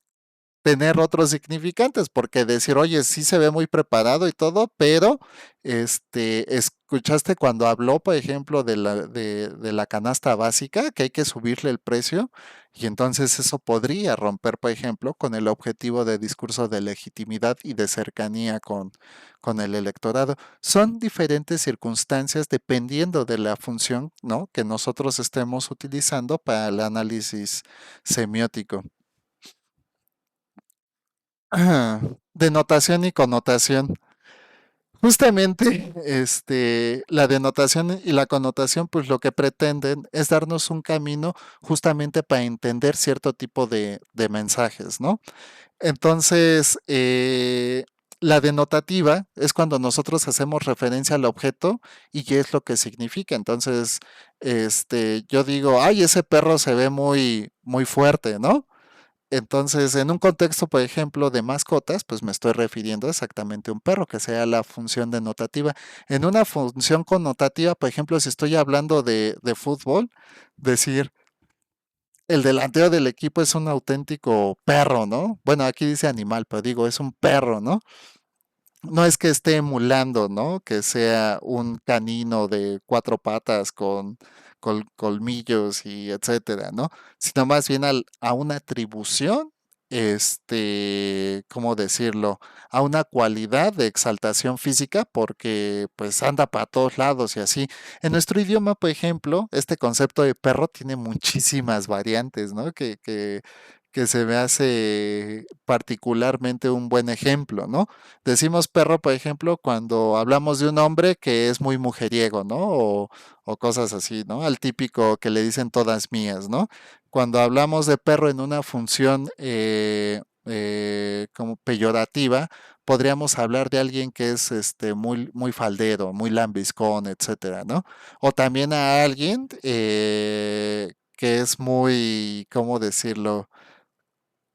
Speaker 1: tener otros significantes, porque decir, oye, sí se ve muy preparado y todo, pero escuchaste cuando habló, por ejemplo, de la canasta básica, que hay que subirle el precio, y entonces eso podría romper, por ejemplo, con el objetivo de discurso de legitimidad y de cercanía con el electorado. Son diferentes circunstancias dependiendo de la función, ¿no? Que nosotros estemos utilizando para el análisis semiótico. Denotación y connotación. Justamente, la denotación y la connotación, pues lo que pretenden es darnos un camino justamente para entender cierto tipo de mensajes, ¿no? Entonces, la denotativa es cuando nosotros hacemos referencia al objeto y qué es lo que significa. Entonces, yo digo, ay, ese perro se ve muy, muy fuerte, ¿no? Entonces, en un contexto, por ejemplo, de mascotas, pues me estoy refiriendo exactamente a un perro, que sea la función denotativa. En una función connotativa, por ejemplo, si estoy hablando de fútbol, decir, el delantero del equipo es un auténtico perro, ¿no? Bueno, aquí dice animal, pero digo, es un perro, ¿no? No es que esté emulando, ¿no? Que sea un canino de cuatro patas con colmillos y etcétera, ¿no? Sino más bien a una atribución, ¿cómo decirlo? A una cualidad de exaltación física porque pues anda para todos lados y así. En nuestro idioma, por ejemplo, este concepto de perro tiene muchísimas variantes, ¿no? Que se me hace particularmente un buen ejemplo, ¿no? Decimos perro, por ejemplo, cuando hablamos de un hombre que es muy mujeriego, ¿no? O cosas así, ¿no? Al típico que le dicen todas mías, ¿no? Cuando hablamos de perro en una función como peyorativa, podríamos hablar de alguien que es muy, muy faldero, muy lambiscón, etcétera, ¿no? O también a alguien que es muy, ¿cómo decirlo?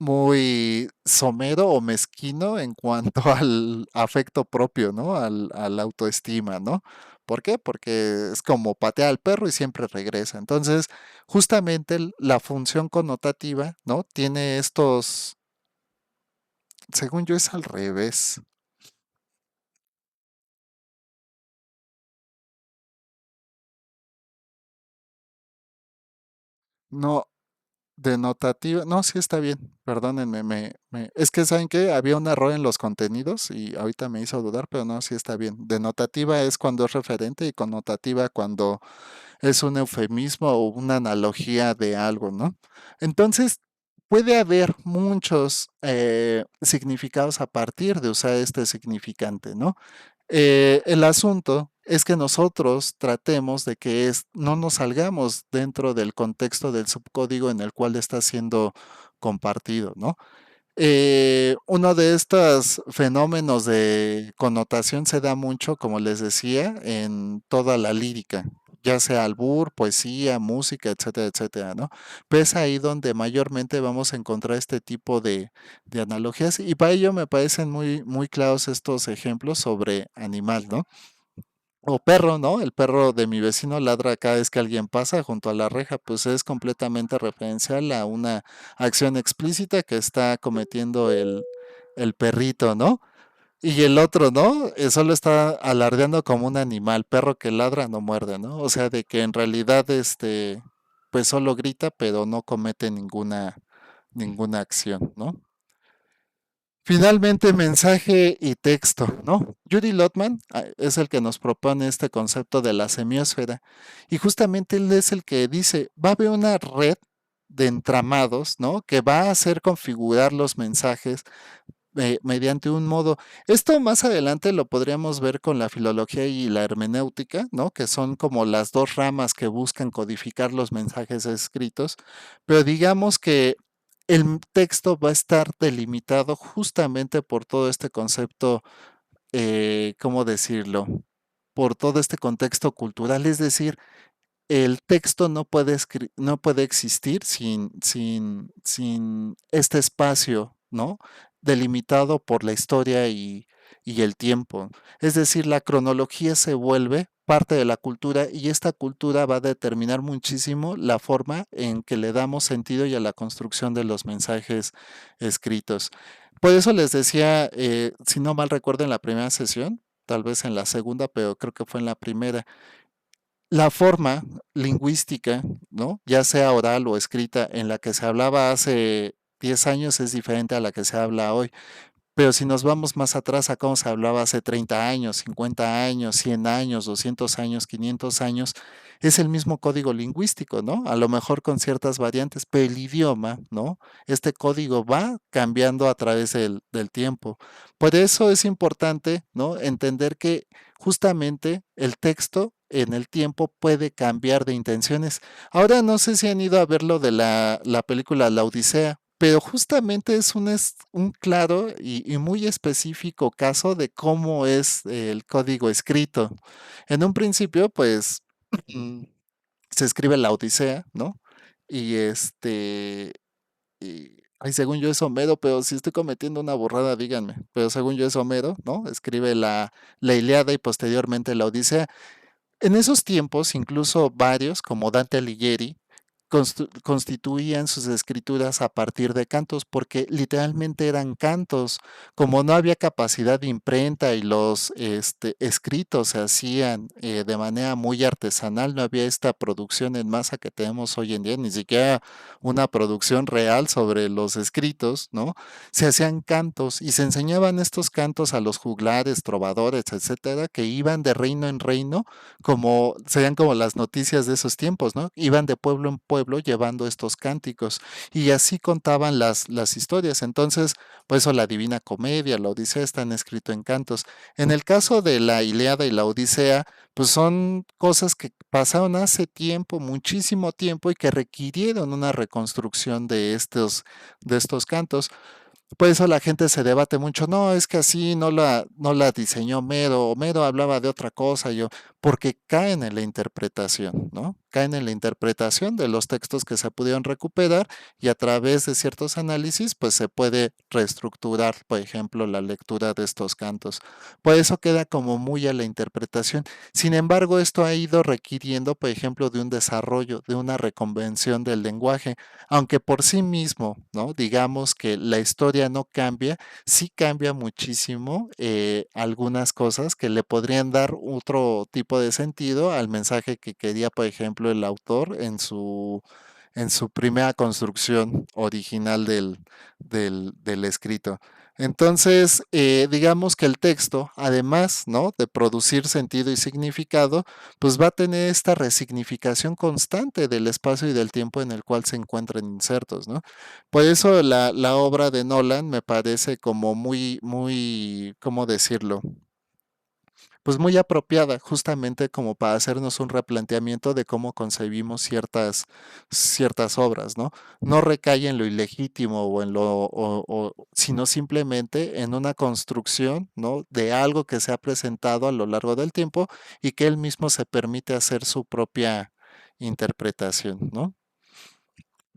Speaker 1: Muy somero o mezquino en cuanto al afecto propio, ¿no? Al autoestima, ¿no? ¿Por qué? Porque es como patea al perro y siempre regresa. Entonces, justamente la función connotativa, ¿no? Tiene estos, según yo es al revés. No, denotativa, no, sí está bien, perdónenme, es que saben que había un error en los contenidos y ahorita me hizo dudar, pero no, sí está bien. Denotativa es cuando es referente y connotativa cuando es un eufemismo o una analogía de algo, ¿no? Entonces, puede haber muchos significados a partir de usar este significante, ¿no? El asunto es que nosotros tratemos de que no nos salgamos dentro del contexto del subcódigo en el cual está siendo compartido, ¿no? Uno de estos fenómenos de connotación se da mucho, como les decía, en toda la lírica. ya sea albur, poesía, música, etcétera, etcétera, ¿no? Pero es ahí donde mayormente vamos a encontrar este tipo de analogías y para ello me parecen muy, muy claros estos ejemplos sobre animal, ¿no? O perro, ¿no? El perro de mi vecino ladra cada vez que alguien pasa junto a la reja, pues es completamente referencial a una acción explícita que está cometiendo el perrito, ¿no? Y el otro, ¿no? Solo está alardeando como un animal, perro que ladra no muerde, ¿no? O sea, de que en realidad, pues solo grita, pero no comete ninguna acción, ¿no? Finalmente, mensaje y texto, ¿no? Judy Lotman es el que nos propone este concepto de la semiósfera y justamente él es el que dice, va a haber una red de entramados, ¿no? Que va a hacer configurar los mensajes mediante un modo. Esto más adelante lo podríamos ver con la filología y la hermenéutica, ¿no? Que son como las dos ramas que buscan codificar los mensajes escritos, pero digamos que el texto va a estar delimitado justamente por todo este concepto, ¿cómo decirlo? Por todo este contexto cultural, es decir, el texto no puede existir sin este espacio, ¿no? Delimitado por la historia y el tiempo. Es decir, la cronología se vuelve parte de la cultura y esta cultura va a determinar muchísimo la forma en que le damos sentido y a la construcción de los mensajes escritos. Por eso les decía, si no mal recuerdo en la primera sesión, tal vez en la segunda, pero creo que fue en la primera, la forma lingüística, ¿no? Ya sea oral o escrita, en la que se hablaba hace 10 años es diferente a la que se habla hoy. Pero si nos vamos más atrás a cómo se hablaba hace 30 años, 50 años, 100 años, 200 años, 500 años, es el mismo código lingüístico, ¿no? A lo mejor con ciertas variantes, pero el idioma, ¿no? Este código va cambiando a través del tiempo. Por eso es importante, ¿no? Entender que justamente el texto en el tiempo puede cambiar de intenciones. Ahora no sé si han ido a ver lo de la película La Odisea, pero justamente es un claro y muy específico caso de cómo es el código escrito. En un principio, pues, se escribe la Odisea, ¿no? Y ay, según yo es Homero, pero si estoy cometiendo una burrada, díganme. Pero según yo es Homero, ¿no? Escribe la Ilíada y posteriormente la Odisea. En esos tiempos, incluso varios, como Dante Alighieri, constituían sus escrituras a partir de cantos, porque literalmente eran cantos. Como no había capacidad de imprenta y los escritos se hacían de manera muy artesanal, no había esta producción en masa que tenemos hoy en día, ni siquiera una producción real sobre los escritos, ¿no? Se hacían cantos y se enseñaban estos cantos a los juglares, trovadores, etcétera, que iban de reino en reino como serían como las noticias de esos tiempos, ¿no? Iban de pueblo en pueblo llevando estos cánticos y así contaban las historias. Entonces, por eso la Divina Comedia, la Odisea están escrito en cantos. En el caso de la Ilíada y la Odisea, pues son cosas que pasaron hace tiempo, muchísimo tiempo y que requirieron una reconstrucción de estos cantos. Por eso la gente se debate mucho, no, es que así no la diseñó Homero, Homero hablaba de otra cosa, porque caen en la interpretación, ¿no? Caen en la interpretación de los textos que se pudieron recuperar y a través de ciertos análisis, pues se puede reestructurar, por ejemplo, la lectura de estos cantos. Por eso queda como muy a la interpretación. Sin embargo, esto ha ido requiriendo, por ejemplo, de un desarrollo, de una reconvención del lenguaje aunque por sí mismo, ¿no? Digamos que la historia no cambia, sí cambia muchísimo algunas cosas que le podrían dar otro tipo de sentido al mensaje que quería, por ejemplo, el autor en su primera construcción original del escrito. Entonces, digamos que el texto, además, ¿no? De producir sentido y significado, pues va a tener esta resignificación constante del espacio y del tiempo en el cual se encuentran insertos, ¿no? Por eso la obra de Nolan me parece como muy, muy, ¿cómo decirlo? pues muy apropiada, justamente como para hacernos un replanteamiento de cómo concebimos ciertas obras, ¿no? No recae en lo ilegítimo o en sino simplemente en una construcción, ¿no? De algo que se ha presentado a lo largo del tiempo y que él mismo se permite hacer su propia interpretación, ¿no?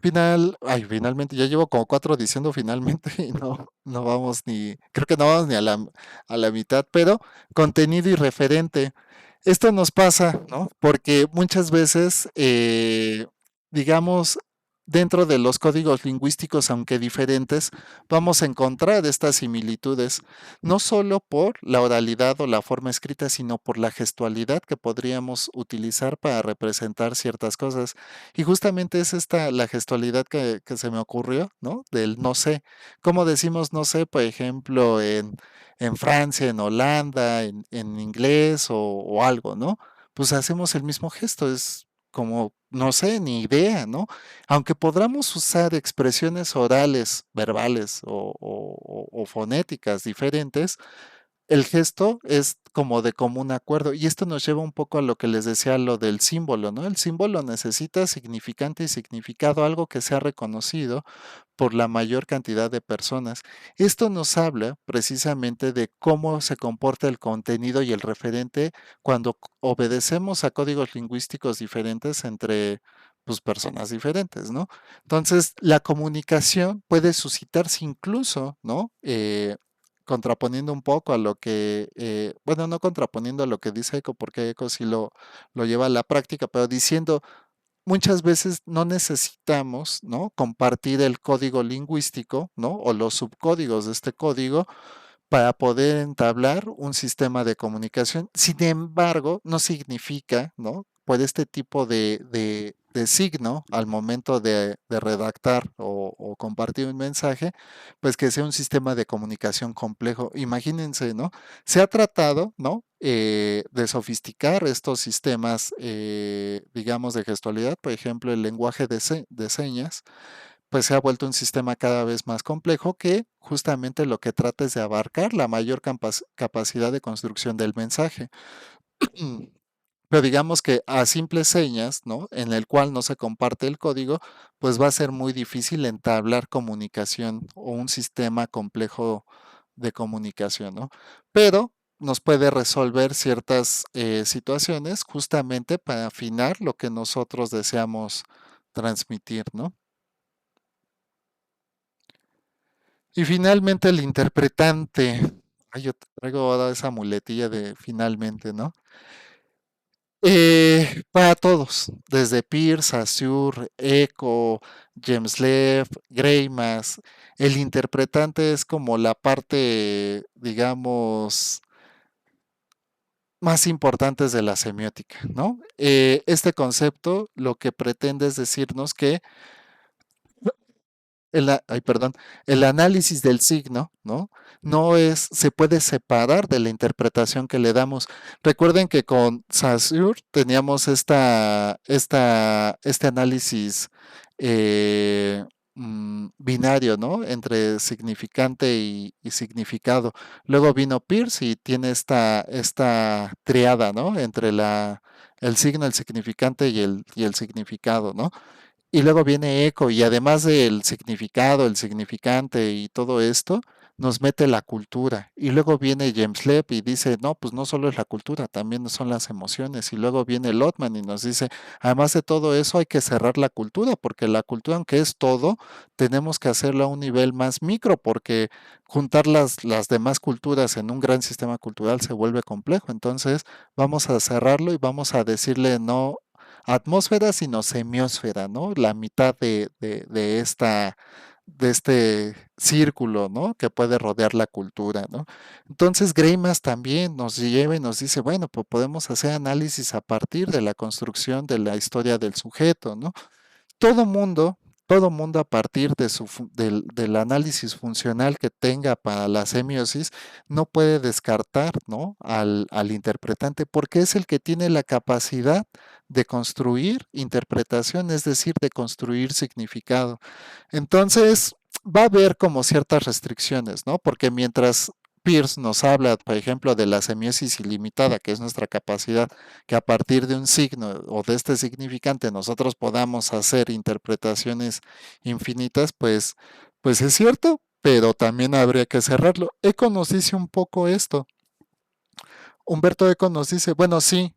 Speaker 1: Finalmente, ya llevo como cuatro diciendo finalmente y no vamos creo que no vamos ni a la mitad, pero contenido irreferente. Esto nos pasa, ¿no? Porque muchas veces, digamos, dentro de los códigos lingüísticos, aunque diferentes, vamos a encontrar estas similitudes, no solo por la oralidad o la forma escrita, sino por la gestualidad que podríamos utilizar para representar ciertas cosas. Y justamente es esta la gestualidad que se me ocurrió, ¿no? Del no sé. ¿Cómo decimos no sé, por ejemplo, en Francia, en Holanda, en inglés o algo, ¿no? Pues hacemos el mismo gesto, es como, no sé, ni idea, ¿no? Aunque podamos usar expresiones orales, verbales o fonéticas diferentes, el gesto es como de común acuerdo. Y esto nos lleva un poco a lo que les decía, lo del símbolo, ¿no? El símbolo necesita significante y significado, algo que sea reconocido por la mayor cantidad de personas. Esto nos habla precisamente de cómo se comporta el contenido y el referente cuando obedecemos a códigos lingüísticos diferentes entre pues, personas diferentes, ¿no? Entonces, la comunicación puede suscitarse incluso, ¿no? Contraponiendo un poco a lo que, bueno, no contraponiendo a lo que dice Eco, porque Eco sí lo lleva a la práctica, pero diciendo, muchas veces no necesitamos, ¿no? Compartir el código lingüístico, ¿no? O los subcódigos de este código para poder entablar un sistema de comunicación. Sin embargo, no significa, ¿no? Por este tipo de signo al momento de redactar o compartir un mensaje, pues que sea un sistema de comunicación complejo. Imagínense, ¿no? Se ha tratado, ¿no? De sofisticar estos sistemas, digamos, de gestualidad, por ejemplo, el lenguaje de señas, pues se ha vuelto un sistema cada vez más complejo que justamente lo que trata es de abarcar la mayor capacidad de construcción del mensaje. Pero digamos que a simples señas, ¿no? En el cual no se comparte el código, pues va a ser muy difícil entablar comunicación o un sistema complejo de comunicación, ¿no? Pero nos puede resolver ciertas situaciones justamente para afinar lo que nosotros deseamos transmitir, ¿no? Y finalmente el interpretante. Ay, yo traigo ahora esa muletilla de finalmente, ¿no? Para todos, desde Pierce, Azure, Echo, Gemslev, Greimas, el interpretante es como la parte, digamos, más importante de la semiótica, ¿no? Este concepto lo que pretende es decirnos que perdón, el análisis del signo, ¿no? Se puede separar de la interpretación que le damos. Recuerden que con Saussure teníamos este análisis eh, binario, ¿no? Entre significante y significado. Luego vino Peirce y tiene esta triada, ¿no? Entre el signo, el significante y el significado, ¿no? Y luego viene eco y además del significado, el significante y todo esto, nos mete la cultura. Y luego viene James Lepp y dice, no, pues no solo es la cultura, también son las emociones. Y luego viene Lotman y nos dice, además de todo eso hay que cerrar la cultura, porque la cultura, aunque es todo, tenemos que hacerlo a un nivel más micro, porque juntar las demás culturas en un gran sistema cultural se vuelve complejo. Entonces vamos a cerrarlo y vamos a decirle no atmósfera, sino semiosfera, ¿no? La mitad de este círculo, ¿no? Que puede rodear la cultura, ¿no? Entonces, Greimas también nos lleva y nos dice, bueno, pues podemos hacer análisis a partir de la construcción de la historia del sujeto, ¿no? todo mundo, todo mundo a partir del análisis funcional que tenga para la semiosis, no puede descartar, ¿no? al interpretante porque es el que tiene la capacidad de construir interpretación, es decir, de construir significado. Entonces, va a haber como ciertas restricciones, ¿no? Porque mientras Peirce nos habla, por ejemplo, de la semiosis ilimitada, que es nuestra capacidad que a partir de un signo o de este significante nosotros podamos hacer interpretaciones infinitas, pues es cierto, pero también habría que cerrarlo. Eco nos dice un poco esto. Humberto Eco nos dice, bueno, sí,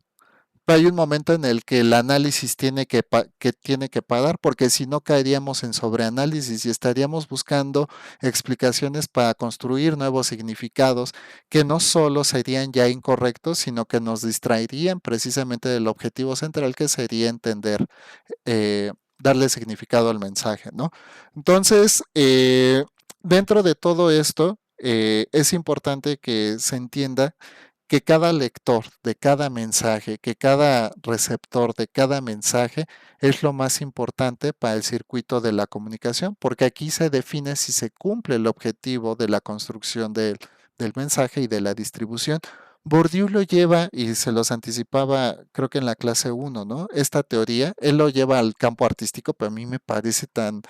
Speaker 1: hay un momento en el que el análisis tiene que parar, porque si no caeríamos en sobreanálisis y estaríamos buscando explicaciones para construir nuevos significados que no solo serían ya incorrectos, sino que nos distraerían precisamente del objetivo central, que sería entender, darle significado al mensaje, ¿no? Entonces, dentro de todo esto, es importante que se entienda que cada lector de cada mensaje, que cada receptor de cada mensaje es lo más importante para el circuito de la comunicación, porque aquí se define si se cumple el objetivo de la construcción del mensaje y de la distribución. Bourdieu lo lleva, y se los anticipaba, creo que en la clase uno, ¿no? Esta teoría, él lo lleva al campo artístico, pero a mí me parece tan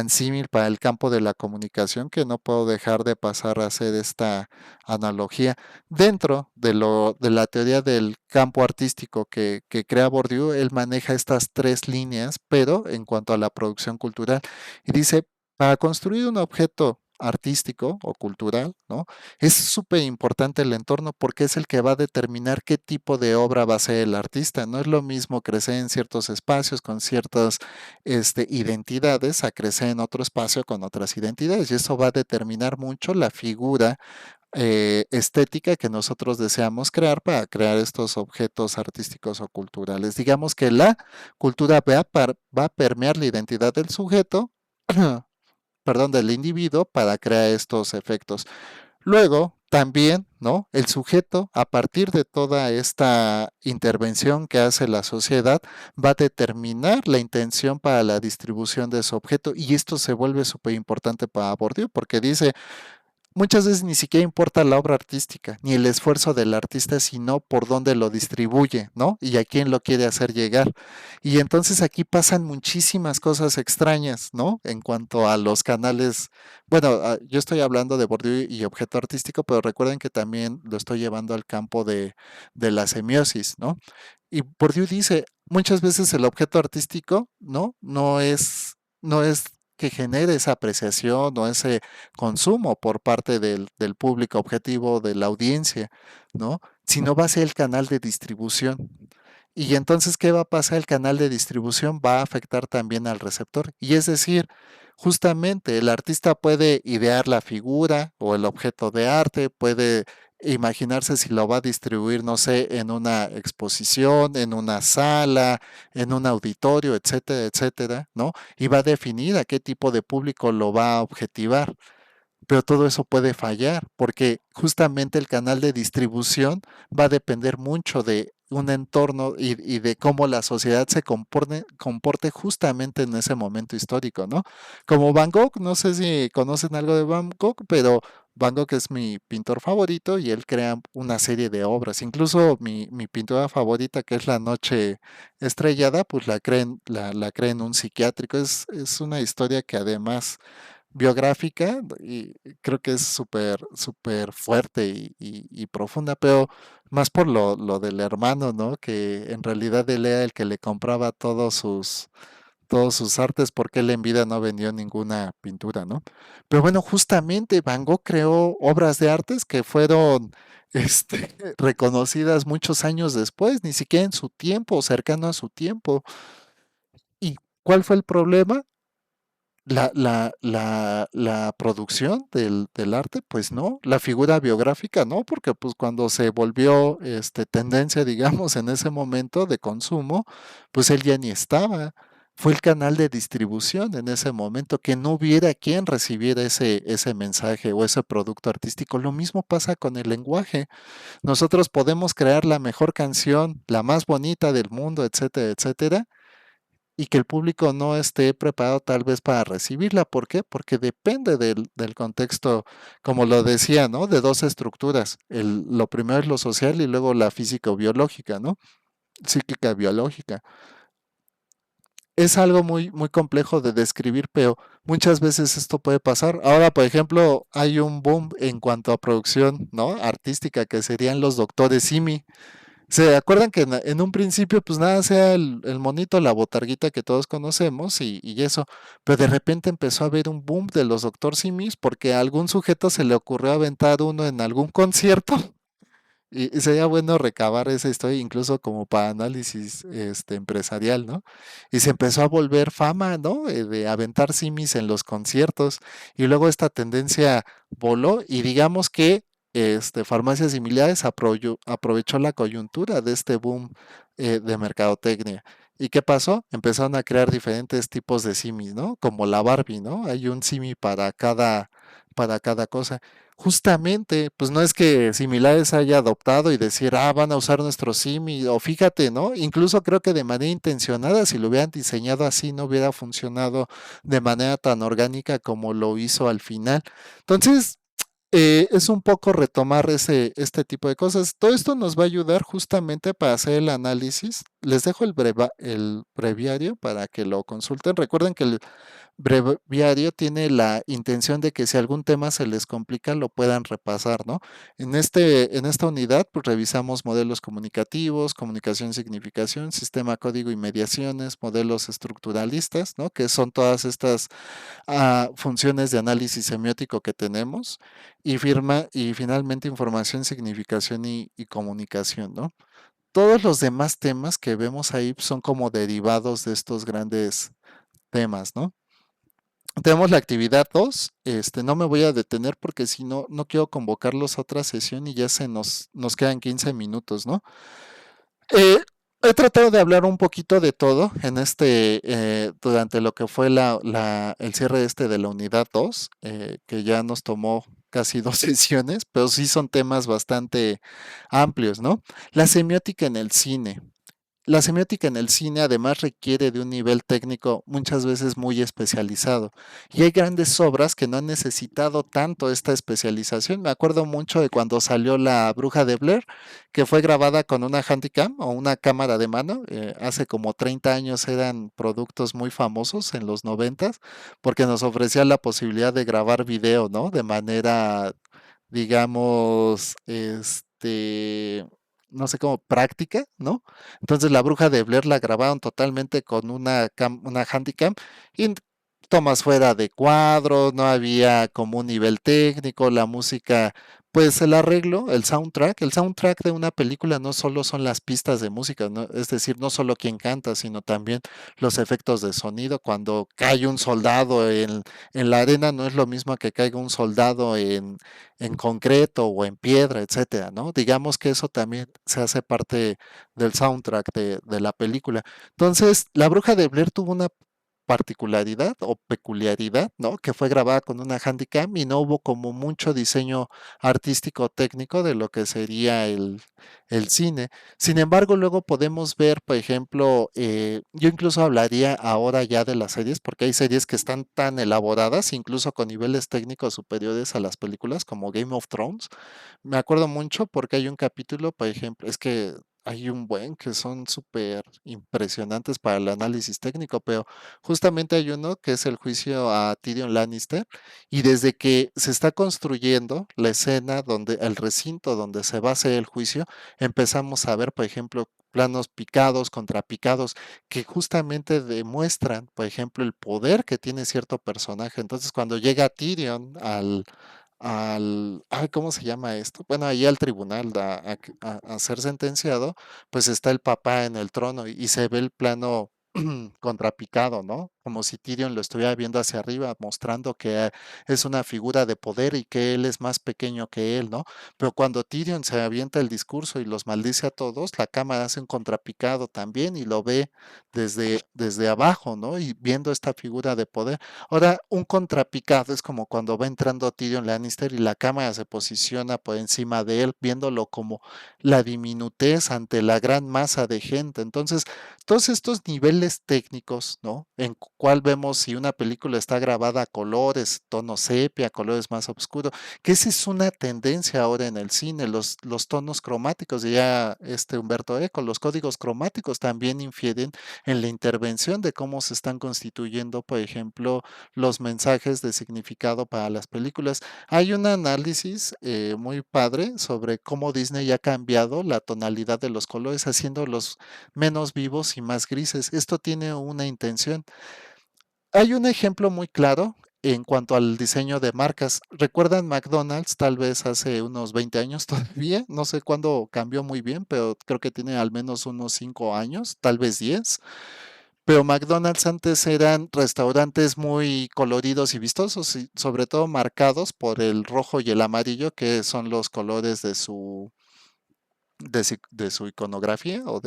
Speaker 1: símil para el campo de la comunicación que no puedo dejar de pasar a hacer esta analogía. Dentro de la teoría del campo artístico que crea Bourdieu, él maneja estas tres líneas, pero en cuanto a la producción cultural. Y dice, para construir un objeto artístico o cultural, ¿no? Es súper importante el entorno porque es el que va a determinar qué tipo de obra va a ser el artista. No es lo mismo crecer en ciertos espacios con ciertas identidades a crecer en otro espacio con otras identidades. Y eso va a determinar mucho la figura estética que nosotros deseamos crear para crear estos objetos artísticos o culturales. Digamos que la cultura va a permear la identidad del sujeto, perdón, del individuo para crear estos efectos. Luego, también, ¿no? El sujeto, a partir de toda esta intervención que hace la sociedad, va a determinar la intención para la distribución de su objeto y esto se vuelve súper importante para Bourdieu porque dice, muchas veces ni siquiera importa la obra artística, ni el esfuerzo del artista, sino por dónde lo distribuye, ¿no? Y a quién lo quiere hacer llegar. Y entonces aquí pasan muchísimas cosas extrañas, ¿no? En cuanto a los canales, bueno, yo estoy hablando de Bourdieu y objeto artístico, pero recuerden que también lo estoy llevando al campo de la semiosis, ¿no? Y Bourdieu dice, muchas veces el objeto artístico, ¿no? No es que genere esa apreciación o ese consumo por parte del público objetivo, de la audiencia, ¿no? Sino va a ser el canal de distribución. Y entonces, ¿qué va a pasar? El canal de distribución va a afectar también al receptor. Y es decir, justamente el artista puede idear la figura o el objeto de arte, puede imaginarse si lo va a distribuir, no sé, en una exposición, en una sala, en un auditorio, etcétera, etcétera, ¿no? Y va a definir a qué tipo de público lo va a objetivar. Pero todo eso puede fallar porque justamente el canal de distribución va a depender mucho de un entorno y de cómo la sociedad se comporte justamente en ese momento histórico, ¿no? Como Van Gogh, no sé si conocen algo de Van Gogh, pero Van Gogh es mi pintor favorito y él crea una serie de obras. Incluso mi pintura favorita, que es La Noche Estrellada, pues la crea en un psiquiátrico. Es una historia que además biográfica y creo que es súper, súper fuerte y profunda, pero más por lo del hermano, ¿no? Que en realidad él era el que le compraba todos sus artes porque él en vida no vendió ninguna pintura, ¿no? Pero bueno, justamente Van Gogh creó obras de artes que fueron reconocidas muchos años después, ni siquiera en su tiempo, cercano a su tiempo. ¿Y cuál fue el problema? La producción del arte, pues no, la figura biográfica no, porque pues cuando se volvió tendencia, digamos, en ese momento de consumo, pues él ya ni estaba. Fue el canal de distribución en ese momento, que no hubiera quien recibiera ese mensaje o ese producto artístico. Lo mismo pasa con el lenguaje. Nosotros podemos crear la mejor canción, la más bonita del mundo, etcétera, etcétera, y que el público no esté preparado tal vez para recibirla. ¿Por qué? Porque depende del contexto, como lo decía, ¿no? De dos estructuras. Lo primero es lo social y luego la físico-biológica, ¿no? Psíquica biológica. es algo muy, muy complejo de describir, pero muchas veces esto puede pasar. Ahora, por ejemplo, hay un boom en cuanto a producción, ¿no? Artística, que serían los doctores Simi. ¿Se acuerdan que en un principio, pues nada, sea el monito, la botarguita que todos conocemos y eso, pero de repente empezó a haber un boom de los doctor Simis porque a algún sujeto se le ocurrió aventar uno en algún concierto y sería bueno recabar esa historia incluso como para análisis empresarial, ¿no? Y se empezó a volver fama, ¿no? De aventar simis en los conciertos. Y luego esta tendencia voló y digamos que farmacias similares aprovechó la coyuntura de este boom de mercadotecnia. ¿Y qué pasó? Empezaron a crear diferentes tipos de simis, ¿no? Como la Barbie, ¿no? Hay un simi para cada cosa. Justamente, pues no es que Similares haya adoptado y decir, ah, van a usar nuestro SIMI, o fíjate, ¿no? Incluso creo que de manera intencionada, si lo hubieran diseñado así, no hubiera funcionado de manera tan orgánica como lo hizo al final. Entonces, es un poco retomar este tipo de cosas. Todo esto nos va a ayudar justamente para hacer el análisis. Les dejo el breviario para que lo consulten. Recuerden que el breviario tiene la intención de que si algún tema se les complica, lo puedan repasar, ¿no? En esta unidad, pues revisamos modelos comunicativos, comunicación y significación, sistema código y mediaciones, modelos estructuralistas, ¿no? Que son todas estas funciones de análisis semiótico que tenemos y finalmente información, significación y comunicación, ¿no? Todos los demás temas que vemos ahí son como derivados de estos grandes temas, ¿no? Tenemos la actividad 2. No me voy a detener porque si no, no quiero convocarlos a otra sesión y ya nos quedan 15 minutos, ¿no? Eh, He tratado de hablar un poquito de todo durante lo que fue el cierre de la unidad 2, que ya nos tomó casi 2 sesiones, pero sí son temas bastante amplios, ¿no? La semiótica en el cine. La semiótica en el cine además requiere de un nivel técnico muchas veces muy especializado y hay grandes obras que no han necesitado tanto esta especialización. Me acuerdo mucho de cuando salió La Bruja de Blair, que fue grabada con una Handycam o una cámara de mano. Hace como 30 años eran productos muy famosos en los 90 porque nos ofrecía la posibilidad de grabar video, ¿no? De manera, digamos, no sé cómo, práctica, ¿no? Entonces la bruja de Blair la grabaron totalmente con una Handycam y tomas fuera de cuadro, no había como un nivel técnico, la música, pues el soundtrack de una película no solo son las pistas de música, ¿no? Es decir, no solo quien canta, sino también los efectos de sonido. Cuando cae un soldado en la arena, no es lo mismo que caiga un soldado en concreto o en piedra, etcétera, ¿no? Digamos que eso también se hace parte del soundtrack de la película. Entonces, La Bruja de Blair tuvo una particularidad o peculiaridad, ¿no? Que fue grabada con una Handycam y no hubo como mucho diseño artístico o técnico de lo que sería el cine. Sin embargo, luego podemos ver, por ejemplo, yo incluso hablaría ahora ya de las series, porque hay series que están tan elaboradas, incluso con niveles técnicos superiores a las películas, como Game of Thrones. Me acuerdo mucho porque hay un capítulo, por ejemplo, es que hay un buen que son súper impresionantes para el análisis técnico, pero justamente hay uno que es el juicio a Tyrion Lannister y desde que se está construyendo la escena el recinto donde se va a hacer el juicio, empezamos a ver, por ejemplo, planos picados, contrapicados, que justamente demuestran, por ejemplo, el poder que tiene cierto personaje. Entonces, cuando llega Tyrion ay, ¿cómo se llama esto? Bueno, ahí al tribunal a ser sentenciado, pues está el papá en el trono y se ve el plano contrapicado, ¿no? Como si Tyrion lo estuviera viendo hacia arriba, mostrando que es una figura de poder y que él es más pequeño que él, ¿no? Pero cuando Tyrion se avienta el discurso y los maldice a todos, la cámara hace un contrapicado también y lo ve desde abajo, ¿no? Y viendo esta figura de poder. Ahora, un contrapicado es como cuando va entrando Tyrion Lannister y la cámara se posiciona por encima de él, viéndolo como la diminutez ante la gran masa de gente. Entonces, todos estos niveles técnicos, ¿no? cual vemos si una película está grabada a colores, tono sepia, colores más oscuros, que esa es una tendencia ahora en el cine, los tonos cromáticos, ya Humberto Eco, los códigos cromáticos también infieren en la intervención de cómo se están constituyendo, por ejemplo, los mensajes de significado para las películas. Hay un análisis muy padre sobre cómo Disney ha cambiado la tonalidad de los colores, haciéndolos menos vivos y más grises. Esto tiene una intención. Hay un ejemplo muy claro en cuanto al diseño de marcas. ¿Recuerdan McDonald's tal vez hace unos 20 años todavía? No sé cuándo cambió muy bien, pero creo que tiene al menos unos 5 años, tal vez 10. Pero McDonald's antes eran restaurantes muy coloridos y vistosos, y sobre todo marcados por el rojo y el amarillo, que son los colores de su iconografía o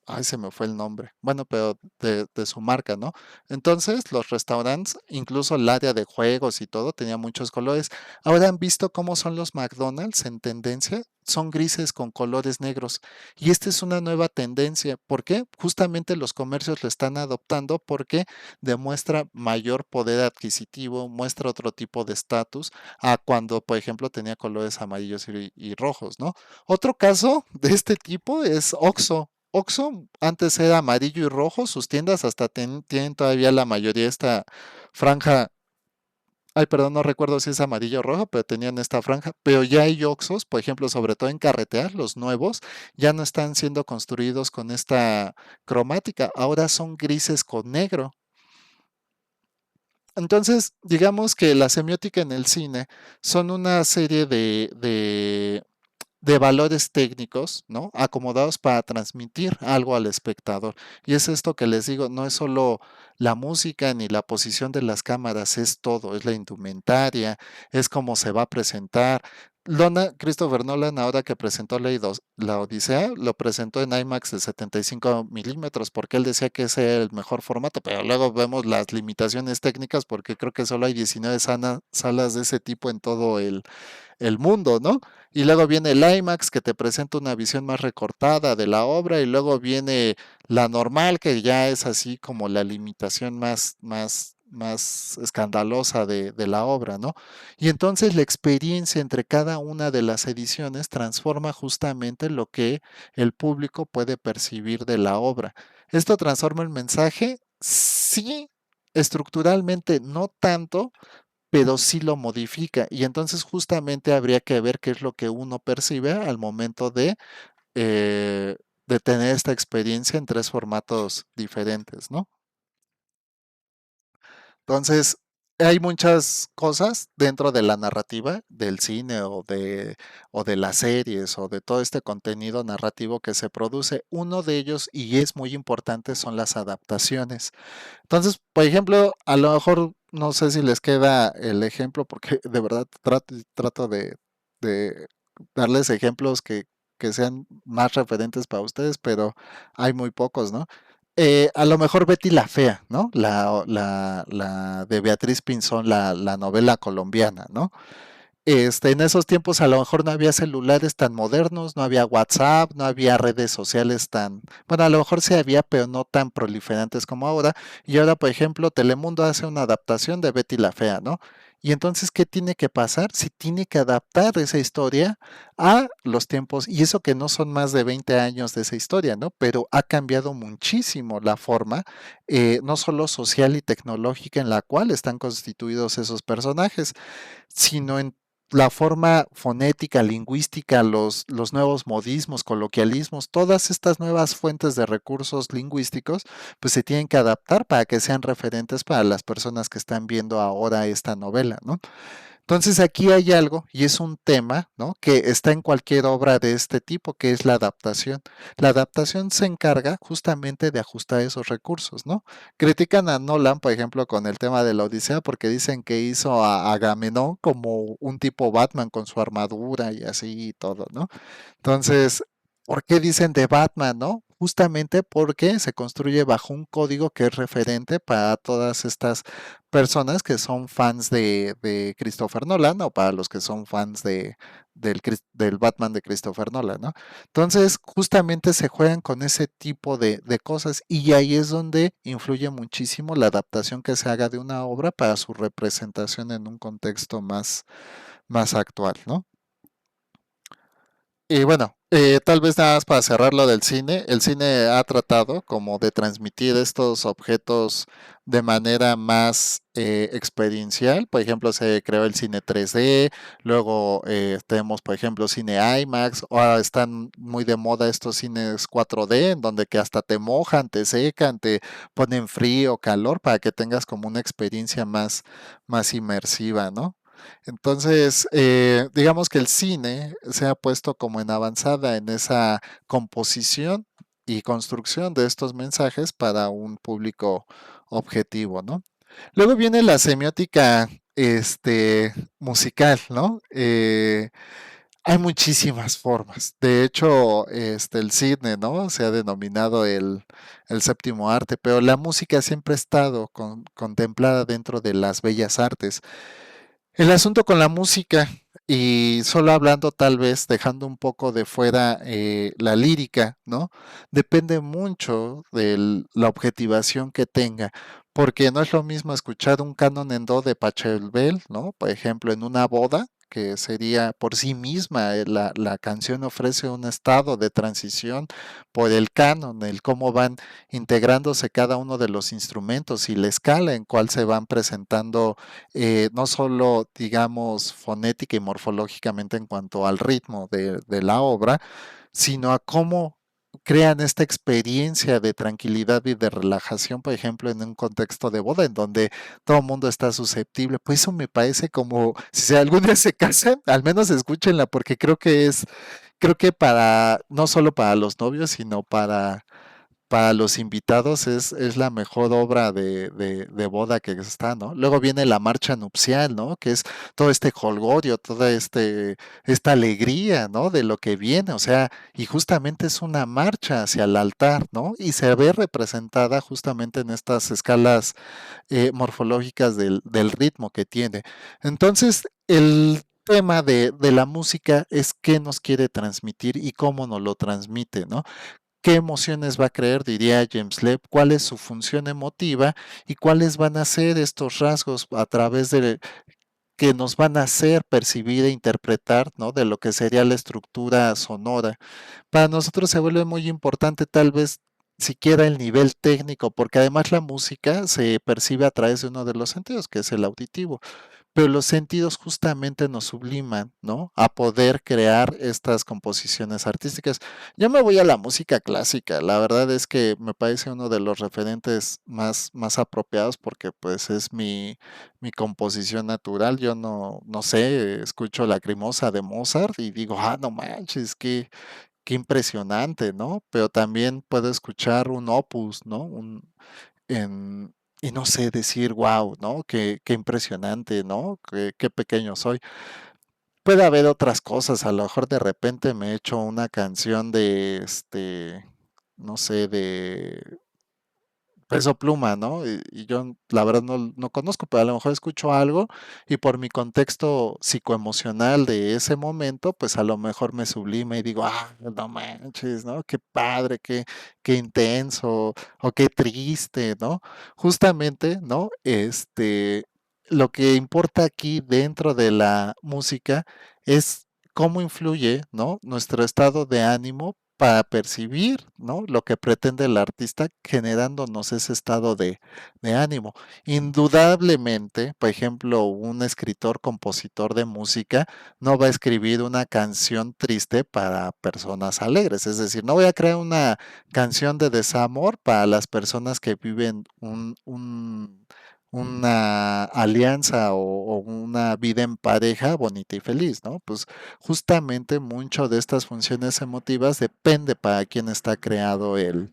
Speaker 1: ay, se me fue el nombre. Bueno, pero de su marca, ¿no? Entonces, los restaurantes, incluso el área de juegos y todo, tenía muchos colores. Ahora han visto cómo son los McDonald's en tendencia. Son grises con colores negros. Y esta es una nueva tendencia. ¿Por qué? Justamente los comercios lo están adoptando porque demuestra mayor poder adquisitivo, muestra otro tipo de estatus a cuando, por ejemplo, tenía colores amarillos y rojos, ¿no? Otro caso de este tipo es Oxxo. Oxxo antes era amarillo y rojo, sus tiendas hasta tienen todavía la mayoría esta franja. Ay, perdón, no recuerdo si es amarillo o rojo, pero tenían esta franja. Pero ya hay Oxxos, por ejemplo, sobre todo en carreteras, los nuevos, ya no están siendo construidos con esta cromática, ahora son grises con negro. Entonces, digamos que la semiótica en el cine son una serie de valores técnicos, ¿no? Acomodados para transmitir algo al espectador. Y es esto que les digo, no es solo la música ni la posición de las cámaras, es todo, es la indumentaria, es cómo se va a presentar. Christopher Nolan, ahora que presentó la Odisea, lo presentó en IMAX de 75 milímetros porque él decía que ese era el mejor formato, pero luego vemos las limitaciones técnicas porque creo que solo hay 19 salas de ese tipo en todo el mundo, ¿no? Y luego viene el IMAX que te presenta una visión más recortada de la obra y luego viene la normal que ya es así como la limitación más escandalosa de la obra, ¿no? Y entonces la experiencia entre cada una de las ediciones transforma justamente lo que el público puede percibir de la obra. ¿Esto transforma el mensaje? Sí, estructuralmente no tanto, pero sí lo modifica. Y entonces justamente habría que ver qué es lo que uno percibe al momento eh, de tener esta experiencia en tres formatos diferentes, ¿no? Entonces, hay muchas cosas dentro de la narrativa del cine o de las series o de todo este contenido narrativo que se produce. Uno de ellos, y es muy importante, son las adaptaciones. Entonces, por ejemplo, a lo mejor no sé si les queda el ejemplo, porque de verdad trato de darles ejemplos que sean más referentes para ustedes, pero hay muy pocos, ¿no? A lo mejor Betty la Fea, ¿no? La de Beatriz Pinzón, la novela colombiana, ¿no? En esos tiempos a lo mejor no había celulares tan modernos, no había WhatsApp, no había redes sociales tan, bueno, a lo mejor sí había, pero no tan proliferantes como ahora. Y ahora, por ejemplo, Telemundo hace una adaptación de Betty la Fea, ¿no? Y entonces, ¿qué tiene que pasar? Si tiene que adaptar esa historia a los tiempos, y eso que no son más de 20 años de esa historia, ¿no? Pero ha cambiado muchísimo la forma, no solo social y tecnológica en la cual están constituidos esos personajes, sino en la forma fonética, lingüística, los nuevos modismos, coloquialismos, todas estas nuevas fuentes de recursos lingüísticos, pues se tienen que adaptar para que sean referentes para las personas que están viendo ahora esta novela, ¿no? Entonces aquí hay algo, y es un tema, ¿no? Que está en cualquier obra de este tipo, que es la adaptación. La adaptación se encarga justamente de ajustar esos recursos, ¿no? Critican a Nolan, por ejemplo, con el tema de la Odisea, porque dicen que hizo a Agamenón como un tipo Batman con su armadura y así y todo, ¿no? Entonces, ¿por qué dicen de Batman, no? justamente porque se construye bajo un código que es referente para todas estas personas que son fans de Christopher Nolan o para los que son fans del Batman de Christopher Nolan, ¿no? Entonces, justamente se juegan con ese tipo de cosas y ahí es donde influye muchísimo la adaptación que se haga de una obra para su representación en un contexto más actual, ¿no? Y bueno, tal vez nada más para cerrar lo del cine, el cine ha tratado como de transmitir estos objetos de manera más experiencial. Por ejemplo, se creó el cine 3D, luego tenemos, por ejemplo, cine IMAX, ahora están muy de moda estos cines 4D, en donde que hasta te mojan, te secan, te ponen frío, calor, para que tengas como una experiencia más inmersiva, ¿no? Entonces, digamos que el cine se ha puesto como en avanzada en esa composición y construcción de estos mensajes para un público objetivo, ¿no? Luego viene la semiótica, musical, ¿no? Hay muchísimas formas. De hecho, el cine, ¿no? Se ha denominado el séptimo arte, pero la música siempre ha estado contemplada dentro de las bellas artes. El asunto con la música, y solo hablando tal vez, dejando un poco de fuera la lírica, ¿no? Depende mucho de la objetivación que tenga, porque no es lo mismo escuchar un canon en do de Pachelbel, ¿no? Por ejemplo, en una boda, que sería por sí misma, la canción ofrece un estado de transición por el canon, el cómo van integrándose cada uno de los instrumentos y la escala en cual se van presentando no solo, digamos, fonética y morfológicamente en cuanto al ritmo de la obra, sino a cómo crean esta experiencia de tranquilidad y de relajación, por ejemplo, en un contexto de boda en donde todo el mundo está susceptible. Pues eso me parece como, si algún día se casan, al menos escúchenla, porque creo que no solo para los novios, sino para los invitados es la mejor obra de boda que está, ¿no? Luego viene la marcha nupcial, ¿no? Que es todo este jolgorio, toda esta alegría, ¿no? De lo que viene, o sea, y justamente es una marcha hacia el altar, ¿no? Y se ve representada justamente en estas escalas morfológicas del ritmo que tiene. Entonces, el tema de la música es qué nos quiere transmitir y cómo nos lo transmite, ¿no? ¿Qué emociones va a crear? Diría James Lebb, cuál es su función emotiva y cuáles van a ser estos rasgos a través de que nos van a hacer percibir e interpretar, ¿no? De lo que sería la estructura sonora. Para nosotros se vuelve muy importante tal vez siquiera el nivel técnico, porque además la música se percibe a través de uno de los sentidos, que es el auditivo, pero los sentidos justamente nos subliman, ¿no? A poder crear estas composiciones artísticas. Yo me voy a la música clásica, la verdad es que me parece uno de los referentes más apropiados porque pues es mi composición natural. Yo no sé, escucho Lacrimosa de Mozart y digo, ah, no manches, qué impresionante, ¿no? Pero también puedo escuchar un opus, ¿no? Y no sé decir, wow, ¿no? Qué impresionante, ¿no? Qué pequeño soy. Puede haber otras cosas, a lo mejor de repente me echo una canción no sé, de Peso Pluma, ¿no? Y yo la verdad no conozco, pero a lo mejor escucho algo y por mi contexto psicoemocional de ese momento, pues a lo mejor me sublima y digo, ah, no manches, ¿no? Qué padre, qué intenso o qué triste, ¿no? Justamente, ¿no? Lo que importa aquí dentro de la música es cómo influye, ¿no? Nuestro estado de ánimo para percibir, ¿no? Lo que pretende el artista generándonos ese estado de ánimo. Indudablemente, por ejemplo, un escritor, compositor de música no va a escribir una canción triste para personas alegres. Es decir, no voy a crear una canción de desamor para las personas que viven una alianza o una vida en pareja bonita y feliz, ¿no? Pues justamente mucho de estas funciones emotivas depende para quién está creado el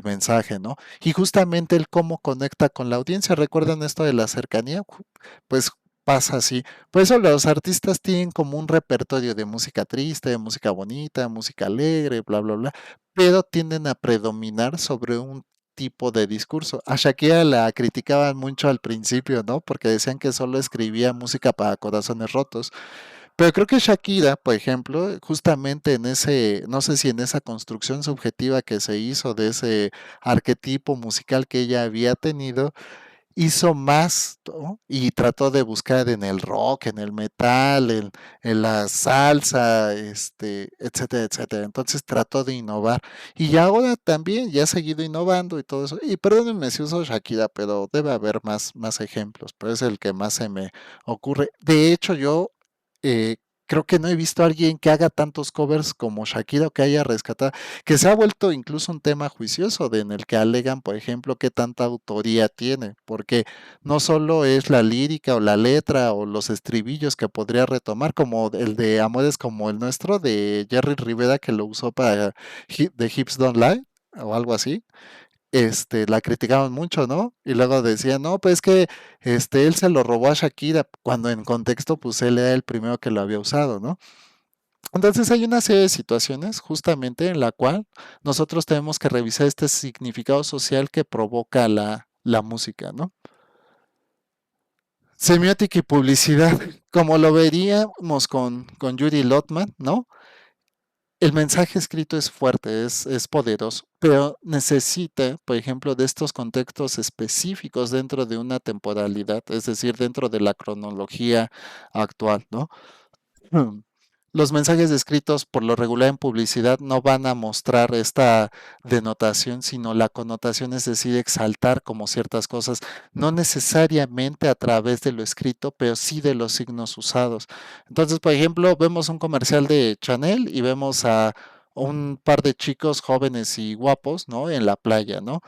Speaker 1: mensaje, ¿no? Y justamente el cómo conecta con la audiencia. ¿Recuerdan esto de la cercanía? Pues pasa así. Por eso los artistas tienen como un repertorio de música triste, de música bonita, música alegre, bla, bla, bla. pero tienden a predominar sobre un tipo de discurso. A Shakira la criticaban mucho al principio, ¿no? Porque decían que solo escribía música para corazones rotos. Pero creo que Shakira, por ejemplo, justamente en ese, no sé si en esa construcción subjetiva que se hizo de ese arquetipo musical que ella había tenido, hizo más, ¿no? Y trató de buscar en el rock, en el metal, en la salsa, etcétera, etcétera. Entonces trató de innovar. Y ya ahora también, ya ha seguido innovando y todo eso. Y perdónenme si uso Shakira, pero debe haber más ejemplos, pero es el que más se me ocurre. De hecho, yo eh, creo que no he visto a alguien que haga tantos covers como Shakira o que haya rescatado, que se ha vuelto incluso un tema juicioso en el que alegan, por ejemplo, qué tanta autoría tiene, porque no solo es la lírica o la letra o los estribillos que podría retomar, como el de Amores como el nuestro de Jerry Rivera que lo usó para The Hips Don't Lie o algo así. La criticaban mucho, ¿no? Y luego decían, no, pues que él se lo robó a Shakira, cuando en contexto, pues él era el primero que lo había usado, ¿no? Entonces hay una serie de situaciones justamente en la cual nosotros tenemos que revisar este significado social que provoca la música, ¿no? Semiótica y publicidad, como lo veríamos con Yuri Lotman, ¿no? El mensaje escrito es fuerte, es poderoso, pero necesita, por ejemplo, de estos contextos específicos dentro de una temporalidad, es decir, dentro de la cronología actual, ¿no? Mm. Los mensajes escritos por lo regular en publicidad no van a mostrar esta denotación, sino la connotación, es decir, exaltar como ciertas cosas, no necesariamente a través de lo escrito, pero sí de los signos usados. Entonces, por ejemplo, vemos un comercial de Chanel y vemos a un par de chicos jóvenes y guapos, ¿no? En la playa, ¿no?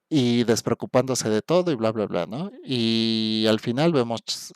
Speaker 1: Y despreocupándose de todo y bla, bla, bla, ¿no? Y al final vemos